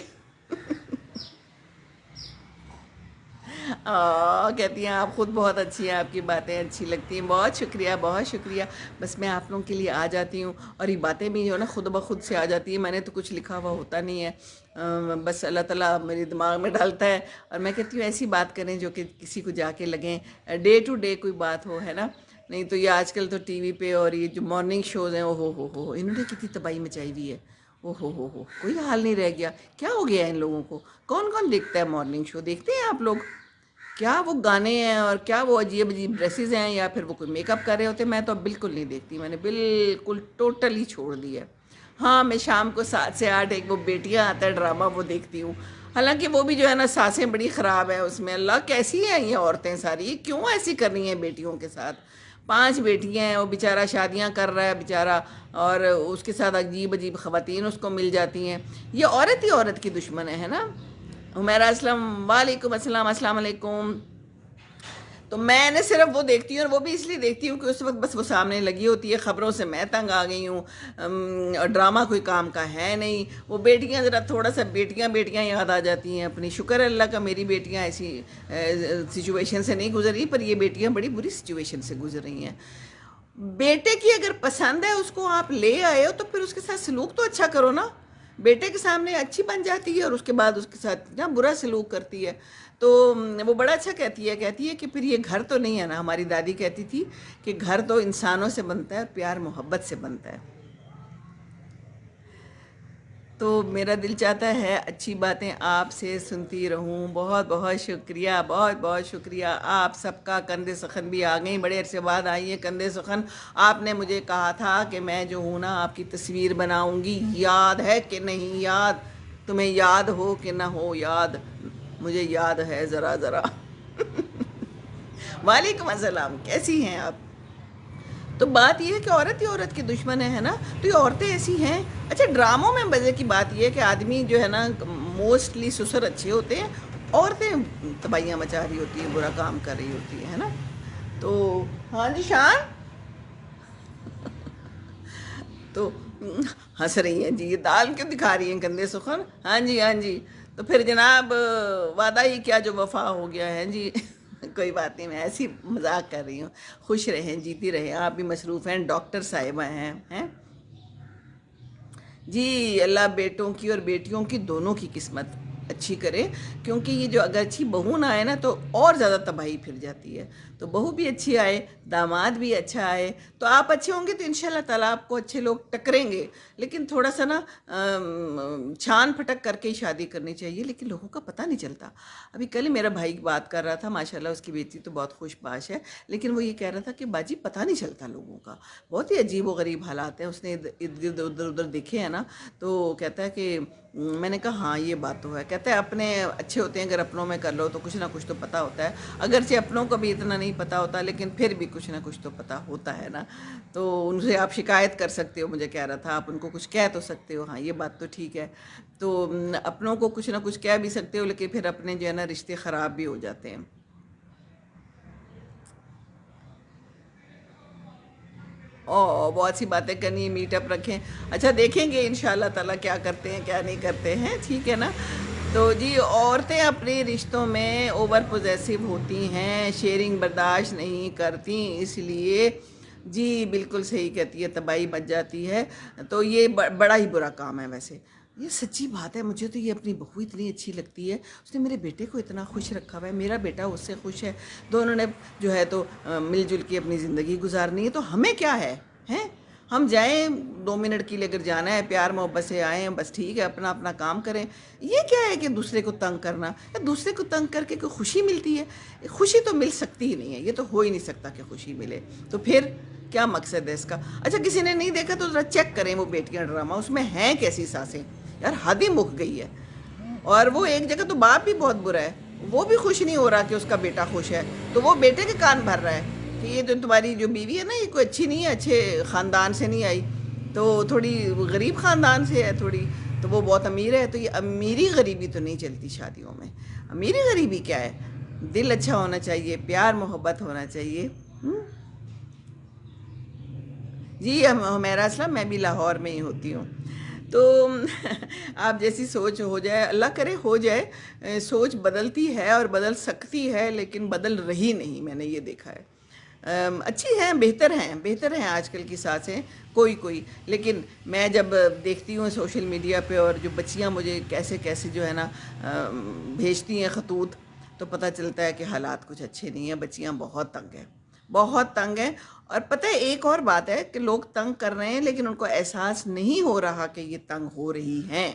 کہتی ہیں آپ خود بہت اچھی ہیں، آپ کی باتیں اچھی لگتی ہیں، بہت شکریہ بہت شکریہ۔ بس میں آپ لوگوں کے لیے آ جاتی ہوں، اور یہ باتیں بھی جو ہے نا خود بخود سے آ جاتی ہیں، میں نے تو کچھ لکھا ہوا ہوتا نہیں ہے، بس اللہ تعالیٰ میرے دماغ میں ڈالتا ہے، اور میں کہتی ہوں ایسی بات کریں جو کہ کسی کو جا کے لگیں، ڈے ٹو ڈے کوئی بات ہو، ہے نا۔ نہیں تو یہ آج کل تو ٹی وی پہ اور یہ جو مارننگ شوز ہیں، او ہو انہوں نے کتنی تباہی مچائی ہوئی ہے، او ہو کوئی حال نہیں رہ گیا، کیا ہو گیا ان لوگوں کو؟ کون کون دیکھتا ہے مارننگ شو؟ دیکھتے ہیں آپ لوگ؟ کیا وہ گانے ہیں اور کیا وہ عجیب عجیب ڈریسز ہیں، یا پھر وہ کوئی میک اپ کر رہے ہوتے ہیں؟ میں تو اب بالکل نہیں دیکھتی، میں نے بالکل ٹوٹلی چھوڑ دیا ہے۔ ہاں میں شام کو 7 سے 8 ایک وہ بیٹیاں آتا ہے ڈرامہ، وہ دیکھتی ہوں، حالانکہ وہ بھی جو ہے نا سانسیں بڑی خراب ہیں اس میں، اللہ کیسی ہیں یہ عورتیں ساری، یہ کیوں ایسی کر رہی ہیں بیٹیوں کے ساتھ؟ 5 بیٹیاں ہیں، وہ بیچارہ شادیاں کر رہا ہے بیچارہ، اور اس کے ساتھ عجیب عجیب خواتین اس کو مل جاتی ہیں، یہ عورت ہی عورت کی دشمن ہے نا۔ عمیرہ اسلم، وعلیکم السلام، السلام علیکم۔ تو میں نے صرف وہ دیکھتی ہوں، اور وہ بھی اس لیے دیکھتی ہوں کہ اس وقت بس وہ سامنے لگی ہوتی ہے، خبروں سے میں تنگ آ گئی ہوں، اور ڈرامہ کوئی کام کا ہے نہیں، وہ بیٹیاں ذرا تھوڑا سا بیٹیاں بیٹیاں یاد آ جاتی ہیں اپنی، شکر ہے اللہ کا میری بیٹیاں ایسی سچویشن سے نہیں گزری، پر یہ بیٹیاں بڑی بری سچویشن سے گزر رہی ہیں۔ بیٹے کی اگر پسند ہے اس کو آپ لے آئے ہو تو پھر اس کے ساتھ سلوک تو اچھا کرو نا، بیٹے کے سامنے اچھی بن جاتی ہے اور اس کے بعد اس کے ساتھ اتنا برا سلوک کرتی ہے، تو وہ بڑا اچھا کہتی ہے کہ پھر یہ گھر تو نہیں ہے نا، ہماری دادی کہتی تھی کہ گھر تو انسانوں سے بنتا ہے اور پیار محبت سے بنتا ہے۔ تو میرا دل چاہتا ہے اچھی باتیں آپ سے سنتی رہوں، بہت بہت شکریہ بہت بہت شکریہ آپ سب کا۔ کندھے سخن بھی آ گئیں، بڑے عرصے بعد آئی ہیں کندھے سخن۔ آپ نے مجھے کہا تھا کہ میں جو ہوں نا آپ کی تصویر بناؤں گی، یاد ہے کہ نہیں یاد؟ تمہیں یاد ہو کہ نہ ہو یاد، مجھے یاد ہے ذرا ذرا۔ وعلیکم السلام، کیسی ہیں آپ؟ تو بات یہ ہے کہ عورت ہی عورت کی دشمن ہے نا، تو یہ عورتیں ایسی ہیں۔ اچھا ڈراموں میں مزے کی بات یہ ہے کہ آدمی جو ہے نا موسٹلی سسر اچھے ہوتے ہیں، عورتیں تباہیاں مچا رہی ہوتی ہیں، برا کام کر رہی ہوتی ہیں، ہے نا۔ تو ہاں جی شان، تو ہنس رہی ہیں جی، یہ دال کیوں دکھا رہی ہیں کندھے سخن؟ ہاں جی ہاں جی، تو پھر جناب وعدہ ہی کیا جو وفا ہو گیا ہے جی۔ کوئی بات نہیں، میں ایسی مذاق کر رہی ہوں، خوش رہیں جیتی رہیں، آپ بھی مصروف ہیں، ڈاکٹر صاحبہ ہیں جی۔ اللہ بیٹوں کی اور بیٹیوں کی دونوں کی قسمت اچھی کرے، کیونکہ یہ جو اگر اچھی بہو نہ آئے نا تو اور زیادہ تباہی پھر جاتی ہے، تو بہو بھی اچھی آئے، داماد بھی اچھا آئے، تو آپ اچھے ہوں گے تو انشاءاللہ تعالیٰ آپ کو اچھے لوگ ٹکریں گے، لیکن تھوڑا سا نا چھان پھٹک کر کے ہی شادی کرنی چاہیے، لیکن لوگوں کا پتہ نہیں چلتا۔ ابھی کل ہی میرا بھائی بات کر رہا تھا، ماشاءاللہ اس کی بیٹی تو بہت خوش باش ہے، لیکن وہ یہ کہہ رہا تھا کہ باجی پتہ نہیں چلتا لوگوں کا، بہت ہی عجیب و غریب حالات ہیں، اس نے ارد گرد ادھر ادھر دیکھے ہیں نا، تو کہتا ہے کہ میں نے کہا ہاں یہ بات تو ہے، کہتا ہے اپنے اچھے ہوتے ہیں، اگر اپنوں میں کر لو تو کچھ نہ کچھ تو پتہ ہوتا ہے، اگرچہ اپنوں کو بھی اتنا نہیں پتہ ہوتا لیکن پھر بھی کچھ نہ کچھ تو پتہ ہوتا ہے نا۔ تو ان سے آپ شکایت کر سکتے ہو، مجھے کہہ رہا تھا آپ ان کو کچھ کہہ تو سکتے ہو، ہاں یہ بات تو ٹھیک ہے، تو اپنوں کو کچھ نہ کچھ کہہ بھی سکتے ہو، لیکن پھر اپنے جو ہے نا رشتے خراب بھی ہو جاتے ہیں۔ بہت سی باتیں کرنی ہے، میٹ اپ رکھیں، اچھا دیکھیں گے انشاءاللہ تعالیٰ کیا کرتے ہیں کیا نہیں کرتے ہیں، ٹھیک ہے نا۔ تو جی عورتیں اپنے رشتوں میں اوور پوزیسو ہوتی ہیں، شیئرنگ برداشت نہیں کرتی، اس لیے جی بالکل صحیح کہتی ہے، تباہی مچ جاتی ہے، تو یہ بڑا ہی برا کام ہے ویسے، یہ سچی بات ہے، مجھے تو یہ اپنی بہو اتنی اچھی لگتی ہے، اس نے میرے بیٹے کو اتنا خوش رکھا ہوا ہے، میرا بیٹا اس سے خوش ہے، دونوں نے جو ہے تو مل جل کے اپنی زندگی گزارنی ہے، تو ہمیں کیا ہے ہیں؟ ہم جائیں 2 منٹ کے لیے، اگر جانا ہے پیار محبت سے آئیں، بس ٹھیک ہے، اپنا اپنا کام کریں، یہ کیا ہے کہ دوسرے کو تنگ کرنا، یا دوسرے کو تنگ کر کے کوئی خوشی ملتی ہے؟ خوشی تو مل سکتی ہی نہیں ہے، یہ تو ہو ہی نہیں سکتا کہ خوشی ملے، تو پھر کیا مقصد ہے اس کا؟ اچھا کسی نے نہیں دیکھا تو ذرا چیک کریں وہ بیٹیاں ڈرامہ، اس میں ہیں کیسی ساسیں، یار حد ہی مک گئی ہے، اور وہ ایک جگہ تو باپ بھی بہت برا ہے، وہ بھی خوش نہیں ہو رہا کہ اس کا بیٹا خوش ہے، تو وہ بیٹے کے کان بھر رہا ہے کہ یہ جو تمہاری جو بیوی ہے نا یہ کوئی اچھی نہیں ہے، اچھے خاندان سے نہیں آئی، تو تھوڑی غریب خاندان سے ہے تھوڑی، تو وہ بہت امیر ہے، تو یہ امیری غریبی تو نہیں چلتی شادیوں میں، امیری غریبی کیا ہے؟ دل اچھا ہونا چاہیے، پیار محبت ہونا چاہیے۔ ہم؟ جی حمیرہ اسلم، میں بھی لاہور میں ہی ہوتی ہوں۔ تو آپ جیسی سوچ ہو جائے، اللہ کرے ہو جائے، سوچ بدلتی ہے اور بدل سکتی ہے لیکن بدل رہی نہیں، میں نے یہ دیکھا ہے۔ اچھی ہیں، بہتر ہیں آج کل کی سانسیں کوئی کوئی، لیکن میں جب دیکھتی ہوں سوشل میڈیا پہ اور جو بچیاں مجھے کیسے کیسے جو ہے نا بھیجتی ہیں خطوط، تو پتہ چلتا ہے کہ حالات کچھ اچھے نہیں ہیں، بچیاں بہت تنگ ہیں، بہت تنگ ہیں۔ اور پتہ ہے ایک اور بات ہے کہ لوگ تنگ کر رہے ہیں لیکن ان کو احساس نہیں ہو رہا کہ یہ تنگ ہو رہی ہیں۔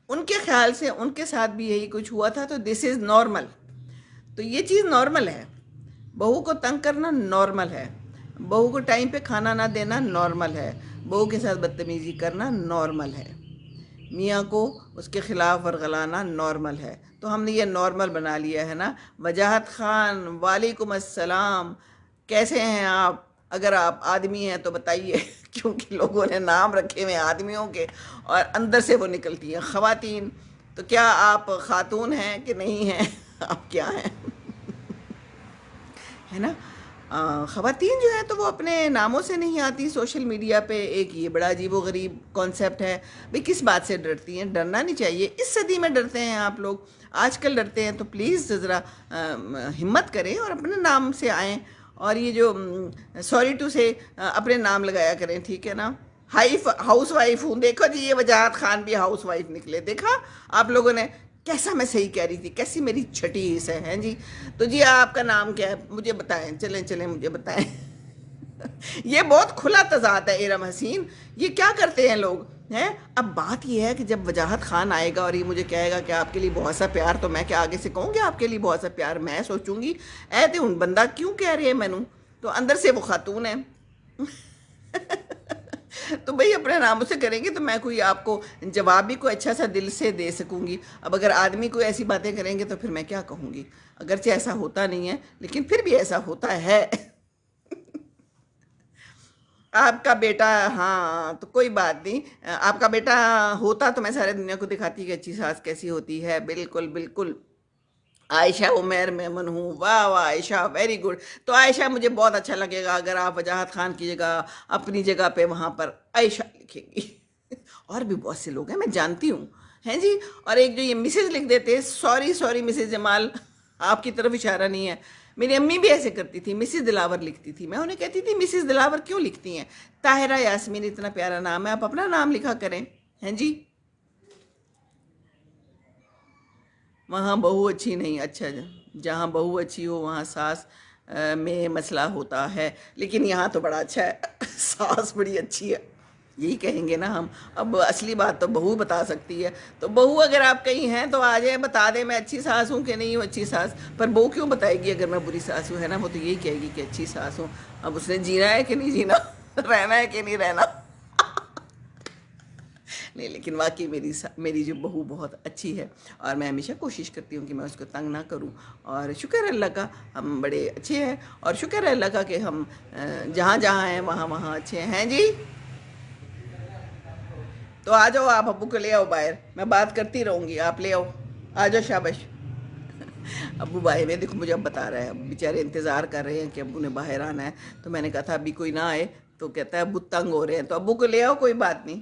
ان کے خیال سے ان کے ساتھ بھی یہی کچھ ہوا تھا، تو دس از نارمل، تو یہ چیز نارمل ہے۔ بہو کو تنگ کرنا نارمل ہے، بہو کو ٹائم پہ کھانا نہ دینا نارمل ہے، بہو کے ساتھ بدتمیزی کرنا نارمل ہے، میاں کو اس کے خلاف ورغلانا نارمل ہے۔ تو ہم نے یہ نارمل بنا لیا ہے نا۔ وجاہت خان، وعلیکم السلام، کیسے ہیں آپ؟ اگر آپ آدمی ہیں تو بتائیے کیونکہ لوگوں نے نام رکھے ہوئے آدمیوں کے اور اندر سے وہ نکلتی ہیں خواتین، تو کیا آپ خاتون ہیں کہ نہیں ہیں؟ آپ کیا ہیں؟ ہے نا؟ خواتین جو ہیں تو وہ اپنے ناموں سے نہیں آتی سوشل میڈیا پہ، ایک یہ بڑا عجیب و غریب کانسیپٹ ہے۔ بھئی کس بات سے ڈرتی ہیں؟ ڈرنا نہیں چاہیے، اس صدی میں ڈرتے ہیں آپ لوگ، آج کل ڈرتے ہیں، تو پلیز ذرا ہمت کریں اور اپنے نام سے آئیں، اور یہ جو سوری ٹو سے اپنے نام لگایا کریں، ٹھیک ہے نا؟ ہاؤس وائف ہوں، دیکھو جی یہ وجاہت خان بھی ہاؤس وائف نکلے، دیکھا آپ لوگوں نے کیسا میں صحیح کہہ رہی تھی، کیسی میری چھٹی حص ہے جی۔ تو جی آپ کا نام کیا ہے مجھے بتائیں، چلیں مجھے بتائیں۔ یہ بہت کھلا تضاد ہے ارم حسین، یہ کیا کرتے ہیں لوگ ہیں؟ اب بات یہ ہے کہ جب وجاہت خان آئے گا اور یہ مجھے کہے گا کہ آپ کے لیے بہت سا پیار، تو میں کیا آگے سے کہوں گی آپ کے لیے بہت سا پیار؟ میں سوچوں گی اے تے ہن بندہ کیوں کہہ رہے ہیں مینوں، تو اندر سے وہ خاتون ہے۔ تو بھئی اپنے ناموں سے کریں گے تو میں کوئی آپ کو جواب بھی کوئی اچھا سا دل سے دے سکوں گی۔ اب اگر آدمی کوئی ایسی باتیں کریں گے تو پھر میں کیا کہوں گی؟ اگرچہ ایسا ہوتا نہیں ہے لیکن پھر بھی ایسا ہوتا ہے۔ آپ کا بیٹا، ہاں تو کوئی بات نہیں، آپ کا بیٹا ہوتا تو میں سارے دنیا کو دکھاتی کہ اچھی ساس کیسی ہوتی ہے۔ بالکل بالکل، عائشہ عمیر میمن ہوں، واہ واہ عائشہ، ویری گڈ۔ تو عائشہ مجھے بہت اچھا لگے گا اگر آپ وجاہت خان کی جگہ اپنی جگہ پہ وہاں پر عائشہ لکھیں گی۔ اور بھی بہت سے لوگ ہیں میں جانتی ہوں، ہیں جی۔ اور ایک جو یہ مسز لکھ دیتے، سوری مسز جمال، آپ کی طرف اشارہ نہیں ہے، میری امی بھی ایسے کرتی تھی، مسز دلاور لکھتی تھی، میں انہیں کہتی تھی مسز دلاور کیوں لکھتی ہیں؟ طاہرہ یاسمین اتنا پیارا نام ہے، آپ اپنا نام لکھا کریں، ہیں جی۔ وہاں بہو اچھی نہیں، اچھا جہاں بہو اچھی ہو وہاں ساس میں مسئلہ ہوتا ہے، لیکن یہاں تو بڑا اچھا ہے، ساس بڑی اچھی ہے، یہی کہیں گے نا ہم۔ اب اصلی بات تو بہو بتا سکتی ہے، تو بہو اگر آپ کہیں ہیں تو آ جائیں، بتا دیں میں اچھی ساس ہوں کہ نہیں ہوں اچھی ساس۔ پر بہو کیوں بتائے گی اگر میں بری ساس ہوں، ہے نا؟ وہ تو یہی کہے گی کہ اچھی ساس ہوں۔ اب اس نے جینا ہے کہ نہیں جینا، رہنا ہے کہ نہیں رہنا؟ نہیں لیکن واقعی میری جو بہو بہت اچھی ہے، اور میں ہمیشہ کوشش کرتی ہوں کہ میں اس کو تنگ نہ کروں، اور شکر ہے اللہ کا ہم بڑے اچھے ہیں، اور شکر ہے اللہ کا کہ ہم جہاں جہاں ہیں وہاں وہاں اچھے ہیں جی۔ تو آ جاؤ آپ ابو کو لے آؤ باہر، میں بات کرتی رہوں گی، آپ لے آؤ، آ جاؤ شابش۔ ابو باہر میں دیکھو، مجھے اب بتا رہا ہے، اب بیچارے انتظار کر رہے ہیں کہ ابو نے باہر آنا ہے، تو میں نے کہا تھا ابھی کوئی نہ آئے تو کہتا ہے ابو تنگ ہو رہے ہیں، تو ابو کو لے آؤ، کوئی بات نہیں،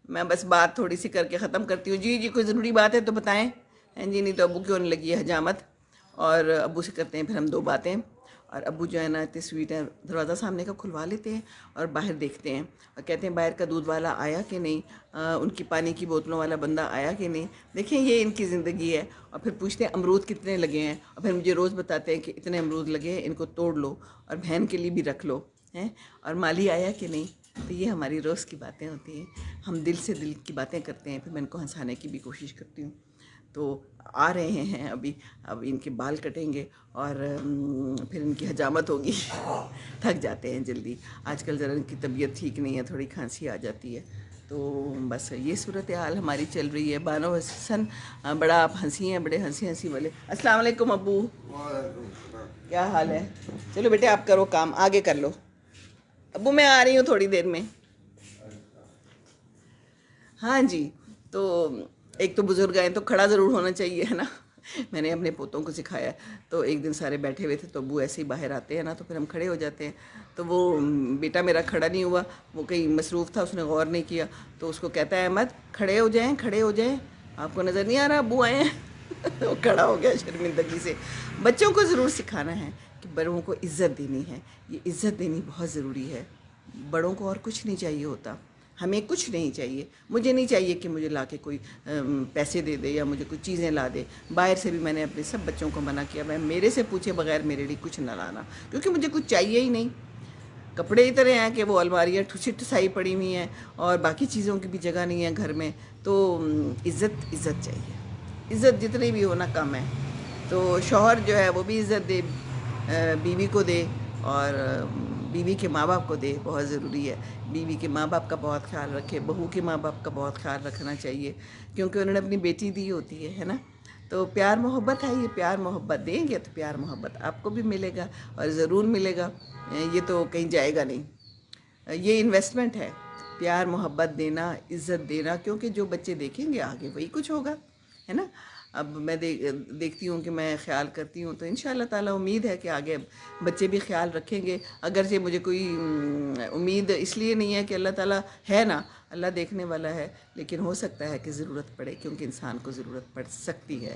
میں بس بات تھوڑی سی کر کے ختم کرتی ہوں۔ جی کوئی ضروری بات ہے تو بتائیں، ہیں جی، نہیں تو ابو کی ہونے لگی ہے حجامت، اور ابو سے کرتے ہیں پھر ہم دو باتیں۔ اور ابو جو ہے نا اتنے سویٹ ہیں، دروازہ سامنے کا کھلوا لیتے ہیں اور باہر دیکھتے ہیں اور کہتے ہیں باہر کا دودھ والا آیا کہ نہیں، ان کی پانی کی بوتلوں والا بندہ آیا کہ نہیں۔ دیکھیں یہ ان کی زندگی ہے۔ اور پھر پوچھتے ہیں امرود کتنے لگے ہیں، اور پھر مجھے روز بتاتے ہیں کہ اتنے امرود لگے ہیں، ان کو توڑ لو اور بہن کے لیے بھی رکھ لو، ہیں، اور مالی آیا کہ نہیں۔ تو یہ ہماری روز کی باتیں ہوتی ہیں، ہم دل سے دل کی باتیں کرتے ہیں، پھر میں ان کو ہنسانے کی بھی کوشش کرتی ہوں۔ تو آ رہے ہیں ابھی، اب ان کے بال کٹیں گے اور پھر ان کی حجامت ہوگی۔ تھک جاتے ہیں جلدی، آج کل ذرا ان کی طبیعت ٹھیک نہیں ہے، تھوڑی کھانسی آ جاتی ہے، تو بس یہ صورتحال ہماری چل رہی ہے۔ بانو حسن بڑا آپ ہنسی ہیں، بڑے ہنسی والے۔ السلام علیکم ابو، کیا حال ہے؟ چلو بیٹے آپ کرو کام، آگے کر لو۔ ابو میں آ رہی ہوں تھوڑی دیر میں۔ ہاں جی، تو ایک تو بزرگ آئیں تو کھڑا ضرور ہونا چاہیے، ہے نا؟ میں نے اپنے پوتوں کو سکھایا. تو ایک دن سارے بیٹھے ہوئے تھے تو ابو ایسے ہی باہر آتے ہیں نا تو پھر ہم کھڑے ہو جاتے ہیں. تو وہ بیٹا میرا کھڑا نہیں ہوا, وہ کہیں مصروف تھا, اس نے غور نہیں کیا. تو اس کو کہتا ہے احمد کھڑے ہو جائیں, کھڑے ہو جائیں, آپ کو نظر نہیں آ رہا ابو آئے ہیں. وہ کھڑا ہو گیا شرمندگی سے. بچوں کو ضرور سکھانا ہے کہ بڑوں کو عزت دینی ہے. یہ عزت دینی بہت ضروری ہے. بڑوں کو اور کچھ نہیں چاہیے ہوتا, ہمیں کچھ نہیں چاہیے. مجھے نہیں چاہیے کہ مجھے لا کے کوئی پیسے دے دے یا مجھے کچھ چیزیں لا دے. باہر سے بھی میں نے اپنے سب بچوں کو منع کیا, میں میرے سے پوچھے بغیر میرے لیے کچھ نہ لانا, کیونکہ مجھے کچھ چاہیے ہی نہیں. کپڑے اتنے ہیں کہ وہ الماریاں ٹھسی ٹھسائی پڑی ہوئی ہیں اور باقی چیزوں کی بھی جگہ نہیں ہے گھر میں. تو عزت چاہیے. عزت جتنی بھی ہونا کم ہے. تو شوہر جو ہے وہ بھی عزت دے, بیوی کو دے, اور بیوی کے ماں باپ کو دے, بہت ضروری ہے. بیوی کے ماں باپ کا بہت خیال رکھے, بہو کے ماں باپ کا بہت خیال رکھنا چاہیے, کیونکہ انہوں نے اپنی بیٹی دی ہوتی ہے نا. تو پیار محبت ہے, یہ پیار محبت دیں گے تو پیار محبت آپ کو بھی ملے گا, اور ضرور ملے گا. یہ تو کہیں جائے گا نہیں. یہ انویسٹمنٹ ہے, پیار محبت دینا, عزت دینا, کیونکہ جو بچے دیکھیں گے آگے وہی کچھ ہوگا, ہے نا. اب میں دیکھتی ہوں کہ میں خیال کرتی ہوں تو انشاءاللہ تعالی امید ہے کہ آگے بچے بھی خیال رکھیں گے. اگرچہ مجھے کوئی امید اس لیے نہیں ہے کہ اللہ تعالی ہے نا, اللہ دیکھنے والا ہے, لیکن ہو سکتا ہے کہ ضرورت پڑے, کیونکہ انسان کو ضرورت پڑ سکتی ہے.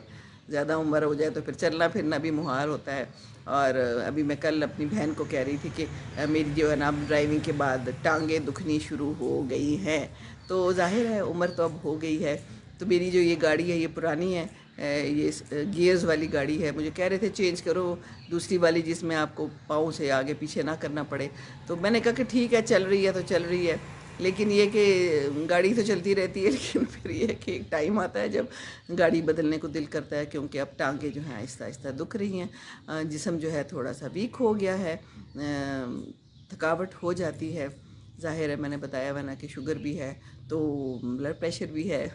زیادہ عمر ہو جائے تو پھر چلنا پھرنا بھی محال ہوتا ہے. اور ابھی میں کل اپنی بہن کو کہہ رہی تھی کہ میری جو ہے نا اب ڈرائیونگ کے بعد ٹانگیں دکھنی شروع ہو گئی ہیں. تو ظاہر ہے عمر تو اب ہو گئی ہے. تو میری جو یہ گاڑی ہے یہ پرانی ہے, یہ گیئرز والی گاڑی ہے. مجھے کہہ رہے تھے چینج کرو دوسری والی جس میں آپ کو پاؤں سے آگے پیچھے نہ کرنا پڑے. تو میں نے کہا کہ ٹھیک ہے, چل رہی ہے تو چل رہی ہے, لیکن یہ کہ گاڑی تو چلتی رہتی ہے, لیکن پھر یہ کہ ایک ٹائم آتا ہے جب گاڑی بدلنے کو دل کرتا ہے, کیونکہ اب ٹانگیں جو ہیں آہستہ آہستہ دکھ رہی ہیں, جسم جو ہے تھوڑا سا ویک ہو گیا ہے, تھکاوٹ ہو جاتی ہے. ظاہر ہے میں نے بتایا ہوا نا کہ شوگر بھی ہے, تو بلڈ پریشر بھی ہے,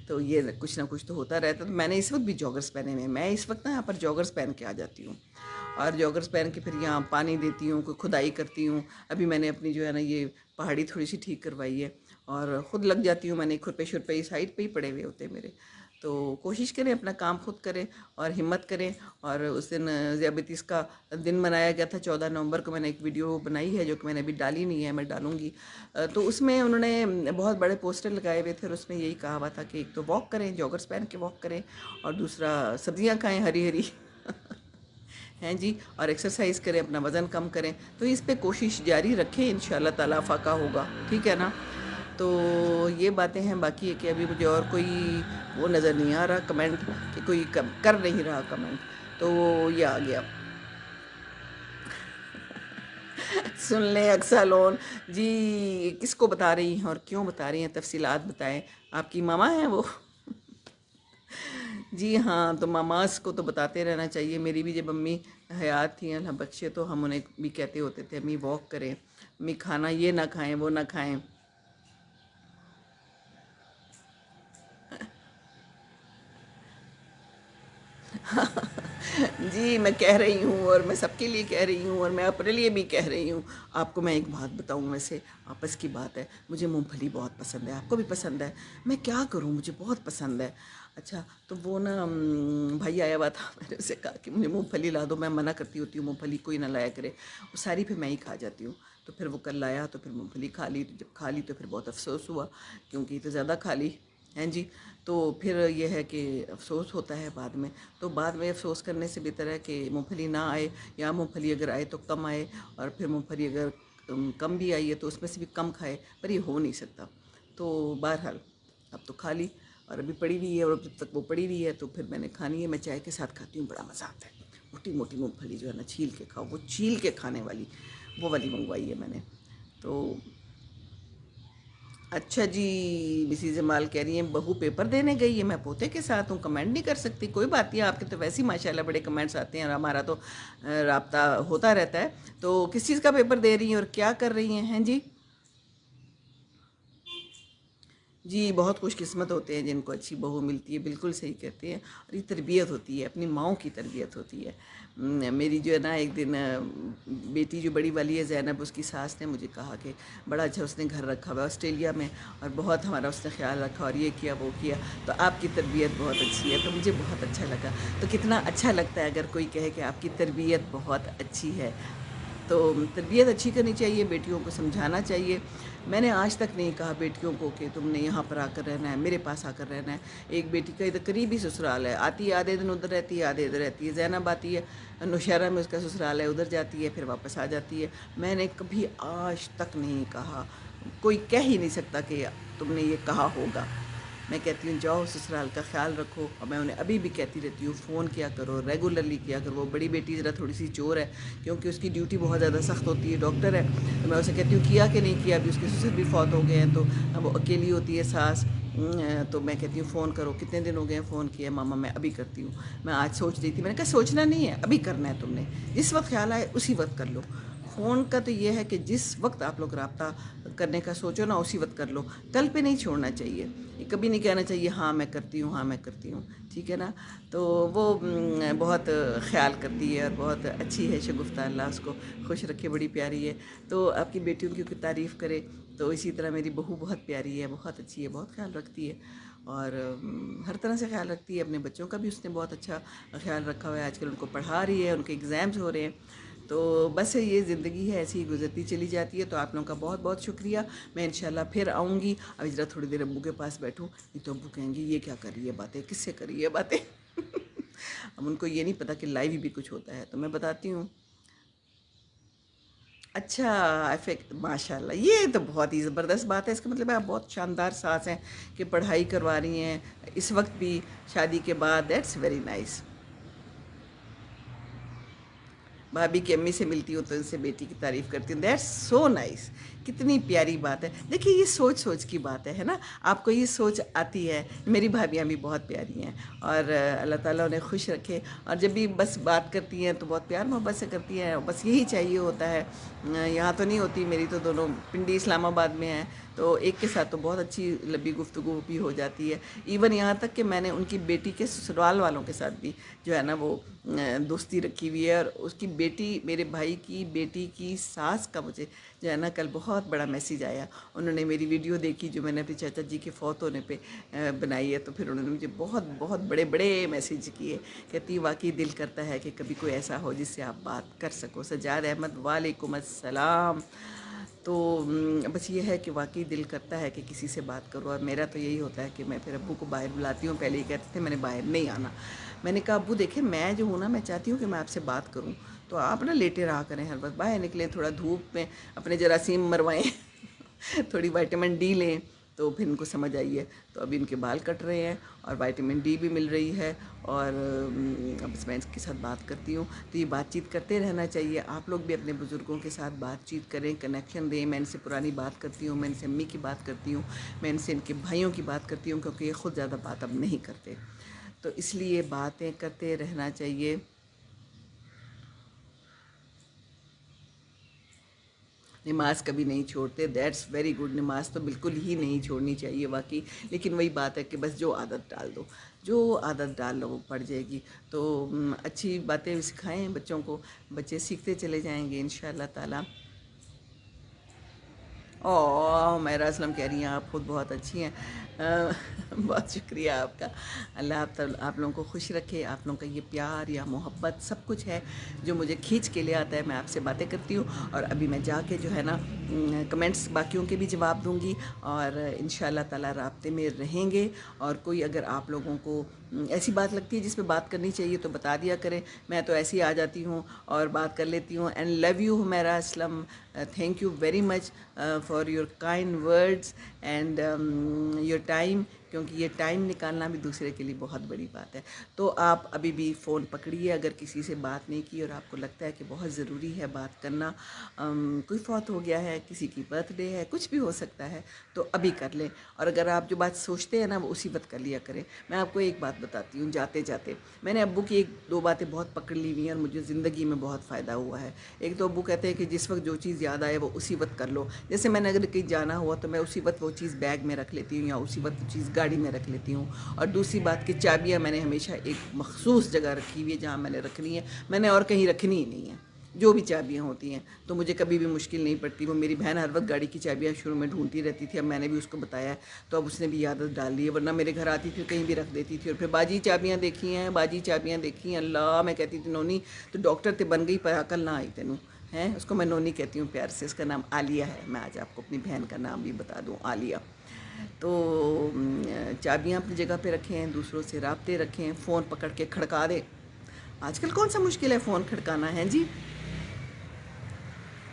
تو یہ کچھ نہ کچھ تو ہوتا رہتا ہے. تو میں نے اس وقت بھی جاگرس پہنے ہوئے ہیں. میں اس وقت نا یہاں پر جاگرس پہن کے آ جاتی ہوں, اور جاگرس پہن کے پھر یہاں پانی دیتی ہوں, کوئی کھدائی کرتی ہوں. ابھی میں نے اپنی جو ہے نا یہ پہاڑی تھوڑی سی ٹھیک کروائی ہے, اور خود لگ جاتی ہوں. میں نے کھرپے شرپے سائڈ پہ ہی پڑے ہوئے ہوتے ہیں میرے. تو کوشش کریں اپنا کام خود کریں اور ہمت کریں. اور اس دن ذیابیطس کا دن منایا گیا تھا 14 نومبر کو. میں نے ایک ویڈیو بنائی ہے جو کہ میں نے ابھی ڈالی نہیں ہے, میں ڈالوں گی. تو اس میں انہوں نے بہت بڑے پوسٹر لگائے ہوئے تھے, اور اس میں یہی کہا ہوا تھا کہ ایک تو واک کریں, جاگرس پہن کے واک کریں, اور دوسرا سبزیاں کھائیں ہری ہری ہیں جی, اور ایکسرسائز کریں, اپنا وزن کم کریں. تو اس پہ کوشش جاری رکھیں, انشاءاللہ تعالی فاقہ ہوگا, ٹھیک ہے نا. تو یہ باتیں ہیں. باقی ہے کہ ابھی مجھے اور کوئی وہ نظر نہیں آ رہا کمنٹ, کہ کوئی کر نہیں رہا کمنٹ, تو یہ آ گیا. سن لیں اکسالون جی, کس کو بتا رہی ہیں اور کیوں بتا رہی ہیں, تفصیلات بتائیں. آپ کی ماما ہیں وہ؟ جی ہاں, تو ماماز کو تو بتاتے رہنا چاہیے. میری بھی جب امی حیات تھیں اللہ بخشے, تو ہم انہیں بھی کہتے ہوتے تھے امی واک کریں, امی کھانا یہ نہ کھائیں وہ نہ کھائیں. جی میں کہہ رہی ہوں, اور میں سب کے لیے کہہ رہی ہوں, اور میں اپنے لیے بھی کہہ رہی ہوں. آپ کو میں ایک بات بتاؤں, ویسے آپس کی بات ہے, مجھے مونگ پھلی بہت پسند ہے, آپ کو بھی پسند ہے. میں کیا کروں, مجھے بہت پسند ہے. اچھا, تو وہ نا بھائی آیا ہوا تھا, میں نے اسے کہا کہ مجھے مونگ پھلی لا دو. میں منع کرتی ہوتی ہوں مونگ پھلی کوئی نہ لایا کرے, وہ ساری پھر میں ہی کھا جاتی ہوں. تو پھر وہ کل لایا تو پھر مونگ پھلی کھا لی. جب کھا لی تو پھر بہت افسوس ہوا, کیونکہ یہ تو زیادہ کھا لی ہیں جی. تو پھر یہ ہے کہ افسوس ہوتا ہے بعد میں. تو بعد میں افسوس کرنے سے بہتر ہے کہ مونگ پھلی نہ آئے, یا مونگ پھلی اگر آئے تو کم آئے, اور پھر مونگ پھلی اگر کم بھی آئی ہے تو اس میں سے بھی کم کھائے, پر یہ ہو نہیں سکتا. تو بہرحال اب تو کھا لی, اور ابھی پڑی ہوئی ہے, اور جب تک وہ پڑی ہوئی ہے تو پھر میں نے کھانی ہے. میں چائے کے ساتھ کھاتی ہوں, بڑا مزہ آتا ہے. موٹی موٹی مونگ پھلی جو ہے نا چھیل کے کھاؤ, وہ چھیل کے کھانے والی, وہ والی منگوائی ہے میں نے. تو اچھا جی, مسز جمال کہہ رہی ہیں بہو پیپر دینے گئی ہے, میں پوتے کے ساتھ ہوں, کمنٹ نہیں کر سکتی. کوئی بات نہیں, آپ کے تو ویسے ہی ماشاءاللہ بڑے کمنٹس آتے ہیں, اور ہمارا تو رابطہ ہوتا رہتا ہے. تو کس چیز کا پیپر دے رہی ہیں اور کیا کر رہی ہیں جی؟ جی بہت خوش قسمت ہوتے ہیں جن کو اچھی بہو ملتی ہے, بالکل صحیح کہتے ہیں. اور یہ تربیت ہوتی ہے, اپنی ماؤں کی تربیت ہوتی ہے. میری جو ہے نا ایک دن بیٹی جو بڑی والی ہے زینب، اس کی ساس نے مجھے کہا کہ بڑا اچھا اس نے گھر رکھا ہوا ہے آسٹریلیا میں، اور بہت ہمارا اس نے خیال رکھا اور یہ کیا وہ کیا، تو آپ کی تربیت بہت اچھی ہے. تو مجھے بہت اچھا لگا. تو کتنا اچھا لگتا ہے اگر کوئی کہے کہ آپ کی تربیت بہت اچھی ہے. تو تربیت اچھی کرنی چاہیے، بیٹیوں کو سمجھانا چاہیے. میں نے آج تک نہیں کہا بیٹیوں کو کہ تم نے یہاں پر آ کر رہنا ہے، میرے پاس آ کر رہنا ہے. ایک بیٹی کا ادھر قریبی سسرال ہے، آتی ہے آدھے دن ادھر رہتی ہے آدھے ادھر رہتی ہے. زینب آتی ہے نوشہرہ میں، اس کا سسرال ہے، ادھر جاتی ہے پھر واپس آ جاتی ہے. میں نے کبھی آج تک نہیں کہا، کوئی کہہ ہی نہیں سکتا کہ تم نے یہ کہا ہوگا. میں کہتی ہوں جاؤ سسرال کا خیال رکھو، اور میں انہیں ابھی بھی کہتی رہتی ہوں فون کیا کرو، ریگولرلی کیا کرو. وہ بڑی بیٹی ذرا تھوڑی سی چور ہے، کیونکہ اس کی ڈیوٹی بہت زیادہ سخت ہوتی ہے، ڈاکٹر ہے. تو میں اسے کہتی ہوں کیا کہ نہیں کیا، ابھی اس کے سسر بھی فوت ہو گئے ہیں، تو اب وہ اکیلی ہوتی ہے ساس. تو میں کہتی ہوں فون کرو، کتنے دن ہو گئے ہیں فون کیا؟ ماما میں ابھی کرتی ہوں. میں آج سوچ رہی تھی، میں نے کہا سوچنا نہیں ہے، ابھی کرنا ہے. تم نے جس وقت خیال آئے اسی وقت کر لو. فون کا تو یہ ہے کہ جس وقت آپ لوگ رابطہ کرنے کا سوچو نا اسی وقت کر لو، کل پہ نہیں چھوڑنا چاہیے. کبھی نہیں کہنا چاہیے ہاں میں کرتی ہوں ہاں میں کرتی ہوں، ٹھیک ہے نا. تو وہ بہت خیال کرتی ہے اور بہت اچھی ہے شگفتہ، اللہ اس کو خوش رکھے، بڑی پیاری ہے. تو آپ کی بیٹیوں کی تعریف کرے. تو اسی طرح میری بہو بہت پیاری ہے، بہت اچھی ہے، بہت خیال رکھتی ہے، اور ہر طرح سے خیال رکھتی ہے. اپنے بچوں کا بھی اس نے بہت اچھا خیال رکھا ہوا ہے. آج کل ان کو پڑھا رہی ہے، ان کے ایگزامز ہو رہے ہیں. تو بس یہ زندگی ہے، ایسی ہی گزرتی چلی جاتی ہے. تو آپ لوگوں کا بہت بہت شکریہ. میں انشاءاللہ پھر آؤں گی. ابھی ذرا تھوڑی دیر ابو کے پاس بیٹھوں، نہیں تو ابو کہیں گے یہ کیا کر رہی ہے باتیں، کس سے کر رہی ہے باتیں. اب ان کو یہ نہیں پتا کہ لائیو بھی کچھ ہوتا ہے، تو میں بتاتی ہوں. اچھا افیکٹ، ماشاء اللہ، یہ تو بہت ہی زبردست بات ہے. اس کا مطلب ہے آپ بہت شاندار ساس ہیں کہ پڑھائی کروا رہی ہیں اس وقت بھی شادی کے بعد. That's very nice. بھابھی کی امی سے ملتی ہوں تو ان سے بیٹی کی تعریف کرتی ہوں. That's so nice. کتنی پیاری بات ہے. دیکھیے یہ سوچ سوچ کی بات ہے نا. آپ کو یہ سوچ آتی ہے. میری بھابھیاں بھی بہت پیاری ہیں، اور اللہ تعالیٰ انہیں خوش رکھے. اور جب بھی بس بات کرتی ہیں تو بہت پیار محبت سے کرتی ہیں، بس یہی چاہیے ہوتا ہے. یہاں تو نہیں ہوتی، میری تو دونوں پنڈی اسلام آباد میں ہیں، تو ایک کے ساتھ تو بہت اچھی لمبی گفتگو بھی ہو جاتی ہے. ایون یہاں تک کہ میں نے ان کی بیٹی کے سسرال والوں کے ساتھ بھی جو ہے نا وہ دوستی رکھی ہوئی ہے. اور اس کی بیٹی، میرے بھائی کی بیٹی کی ساس کا مجھے جو ہے نا کل بہت بڑا میسیج آیا. انہوں نے میری ویڈیو دیکھی جو میں نے اپنے چاچا جی کے فوت ہونے پہ بنائی ہے، تو پھر انہوں نے مجھے بہت بہت بڑے بڑے میسیج کیے. کہتی واقعی دل کرتا ہے کہ کبھی کوئی ایسا ہو جس سے آپ بات کر سکو. سجاد احمد وعلیکم السلام. تو بس یہ ہے کہ واقعی دل کرتا ہے کہ کسی سے بات کرو. اور میرا تو یہی ہوتا ہے کہ میں پھر ابو کو باہر بلاتی ہوں. پہلے ہی کہتے تھے میں نے باہر نہیں آنا. میں نے کہا ابو دیکھیں میں جو ہوں نا، میں چاہتی ہوں کہ میں آپ سے بات کروں، تو آپ نا لیٹے رہا کریں، ہر وقت باہر نکلیں، تھوڑا دھوپ میں اپنے جراثیم مروائیں. تھوڑی وائٹامن ڈی لیں تو پھر ان کو سمجھ آئی ہے. تو ابھی ان کے بال کٹ رہے ہیں اور وائٹامن ڈی بھی مل رہی ہے. اور اب اس میں اس کے ساتھ بات کرتی ہوں. تو یہ بات چیت کرتے رہنا چاہیے. آپ لوگ بھی اپنے بزرگوں کے ساتھ بات چیت کریں، کنیکشن دیں. میں ان سے پرانی بات کرتی ہوں، میں ان سے امی کی بات کرتی ہوں، میں ان سے ان کے بھائیوں کی بات کرتی ہوں، کیونکہ یہ خود زیادہ بات اب نہیں کرتے. تو اس لیے باتیں کرتے رہنا چاہیے. نماز کبھی نہیں چھوڑتے. That's very good. نماز تو بالکل ہی نہیں چھوڑنی چاہیے واقعی. لیکن وہی بات ہے کہ بس جو عادت ڈال دو، جو عادت ڈال لو وہ پڑ جائے گی. تو اچھی باتیں سکھائیں بچوں کو، بچے سیکھتے چلے جائیں گے ان شاء اللہ تعالیٰ. او میرا اسلم کہہ رہی ہیں آپ خود بہت اچھی ہیں. بہت شکریہ آپ کا. اللہ آپ لوگوں کو خوش رکھے. آپ لوگوں کا یہ پیار یا محبت سب کچھ ہے جو مجھے کھینچ کے لے آتا ہے. میں آپ سے باتیں کرتی ہوں، اور ابھی میں جا کے جو ہے نا کمنٹس باقیوں کے بھی جواب دوں گی، اور ان شاء اللہ تعالیٰ رابطے میں رہیں گے. اور کوئی اگر آپ لوگوں کو ایسی بات لگتی ہے جس پہ بات کرنی چاہیے تو بتا دیا کریں. میں تو ایسے ہی آ جاتی ہوں اور بات کر لیتی ہوں. اینڈ لو یو میرا Aslam. Thank you very much for your kind words and your time. کیونکہ یہ ٹائم نکالنا بھی دوسرے کے لیے بہت بڑی بات ہے. تو آپ ابھی بھی فون پکڑیے. اگر کسی سے بات نہیں کی اور آپ کو لگتا ہے کہ بہت ضروری ہے بات کرنا، کوئی فوت ہو گیا ہے، کسی کی برتھ ڈے ہے، کچھ بھی ہو سکتا ہے، تو ابھی کر لیں. اور اگر آپ جو بات سوچتے ہیں نا وہ اسی وقت کر لیا کریں. میں آپ کو ایک بات بتاتی ہوں جاتے جاتے. میں نے ابو کی ایک دو باتیں بہت پکڑ لی ہوئی ہیں اور مجھے زندگی میں بہت فائدہ ہوا ہے. ایک تو ابو کہتے ہیں کہ جس وقت جو چیز یاد آئے وہ اسی وقت کر لو. جیسے میں نے اگر کہیں جانا ہوا تو میں اسی وقت وہ چیز بیگ میں رکھ لیتی ہوں، یا اسی وقت وہ چیز گاڑی میں رکھ لیتی ہوں. اور دوسری بات کہ چابیاں میں نے ہمیشہ ایک مخصوص جگہ رکھی ہوئی ہے جہاں میں نے رکھنی ہے، میں نے اور کہیں رکھنی ہی نہیں ہے. جو بھی چابیاں ہوتی ہیں تو مجھے کبھی بھی مشکل نہیں پڑتی. وہ میری بہن ہر وقت گاڑی کی چابیاں شروع میں ڈھونڈتی رہتی تھی، اب میں نے بھی اس کو بتایا ہے تو اب اس نے بھی عادت ڈال دی ہے، ورنہ میرے گھر آتی تھی کہیں بھی رکھ دیتی تھی. اور پھر باجی چابیاں دیکھی ہیں، باجی چابیاں دیکھی ہیں، اللہ میں کہتی تھی نونی تو ڈاکٹر تے بن گئی پر عقل نہ آئی تینوں ہیں. اس کو میں نونی کہتی ہوں پیار سے، اس کا نام عالیہ ہے. میں آج آپ کو اپنی بہن کا نام بھی بتا دوں، عالیہ. تو چابیاں اپنی جگہ پہ رکھیں، دوسروں سے رابطے رکھیں، فون پکڑ کے کھڑکا دیں. آج کل کون سا مشکل ہے فون کھڑکانا ہے جی.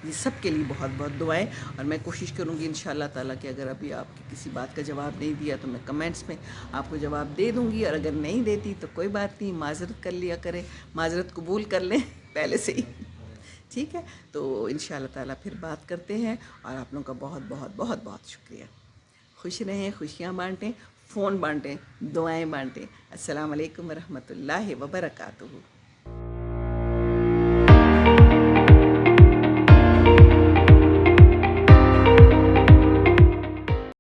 یہ سب کے لیے بہت بہت دعائیں. اور میں کوشش کروں گی انشاءاللہ تعالیٰ کہ اگر ابھی آپ کی کسی بات کا جواب نہیں دیا تو میں کمنٹس میں آپ کو جواب دے دوں گی، اور اگر نہیں دیتی تو کوئی بات نہیں، معذرت کر لیا کریں، معذرت قبول کر لیں پہلے سے ہی. ٹھیک ہے، تو انشاءاللہ تعالیٰ پھر بات کرتے ہیں. اور آپ لوگوں کا بہت بہت بہت بہت شکریہ. خوش رہیں، خوشیاں بانٹیں، فون بانٹیں، دعائیں بانٹیں. السلام علیکم ورحمۃ اللہ وبرکاتہ.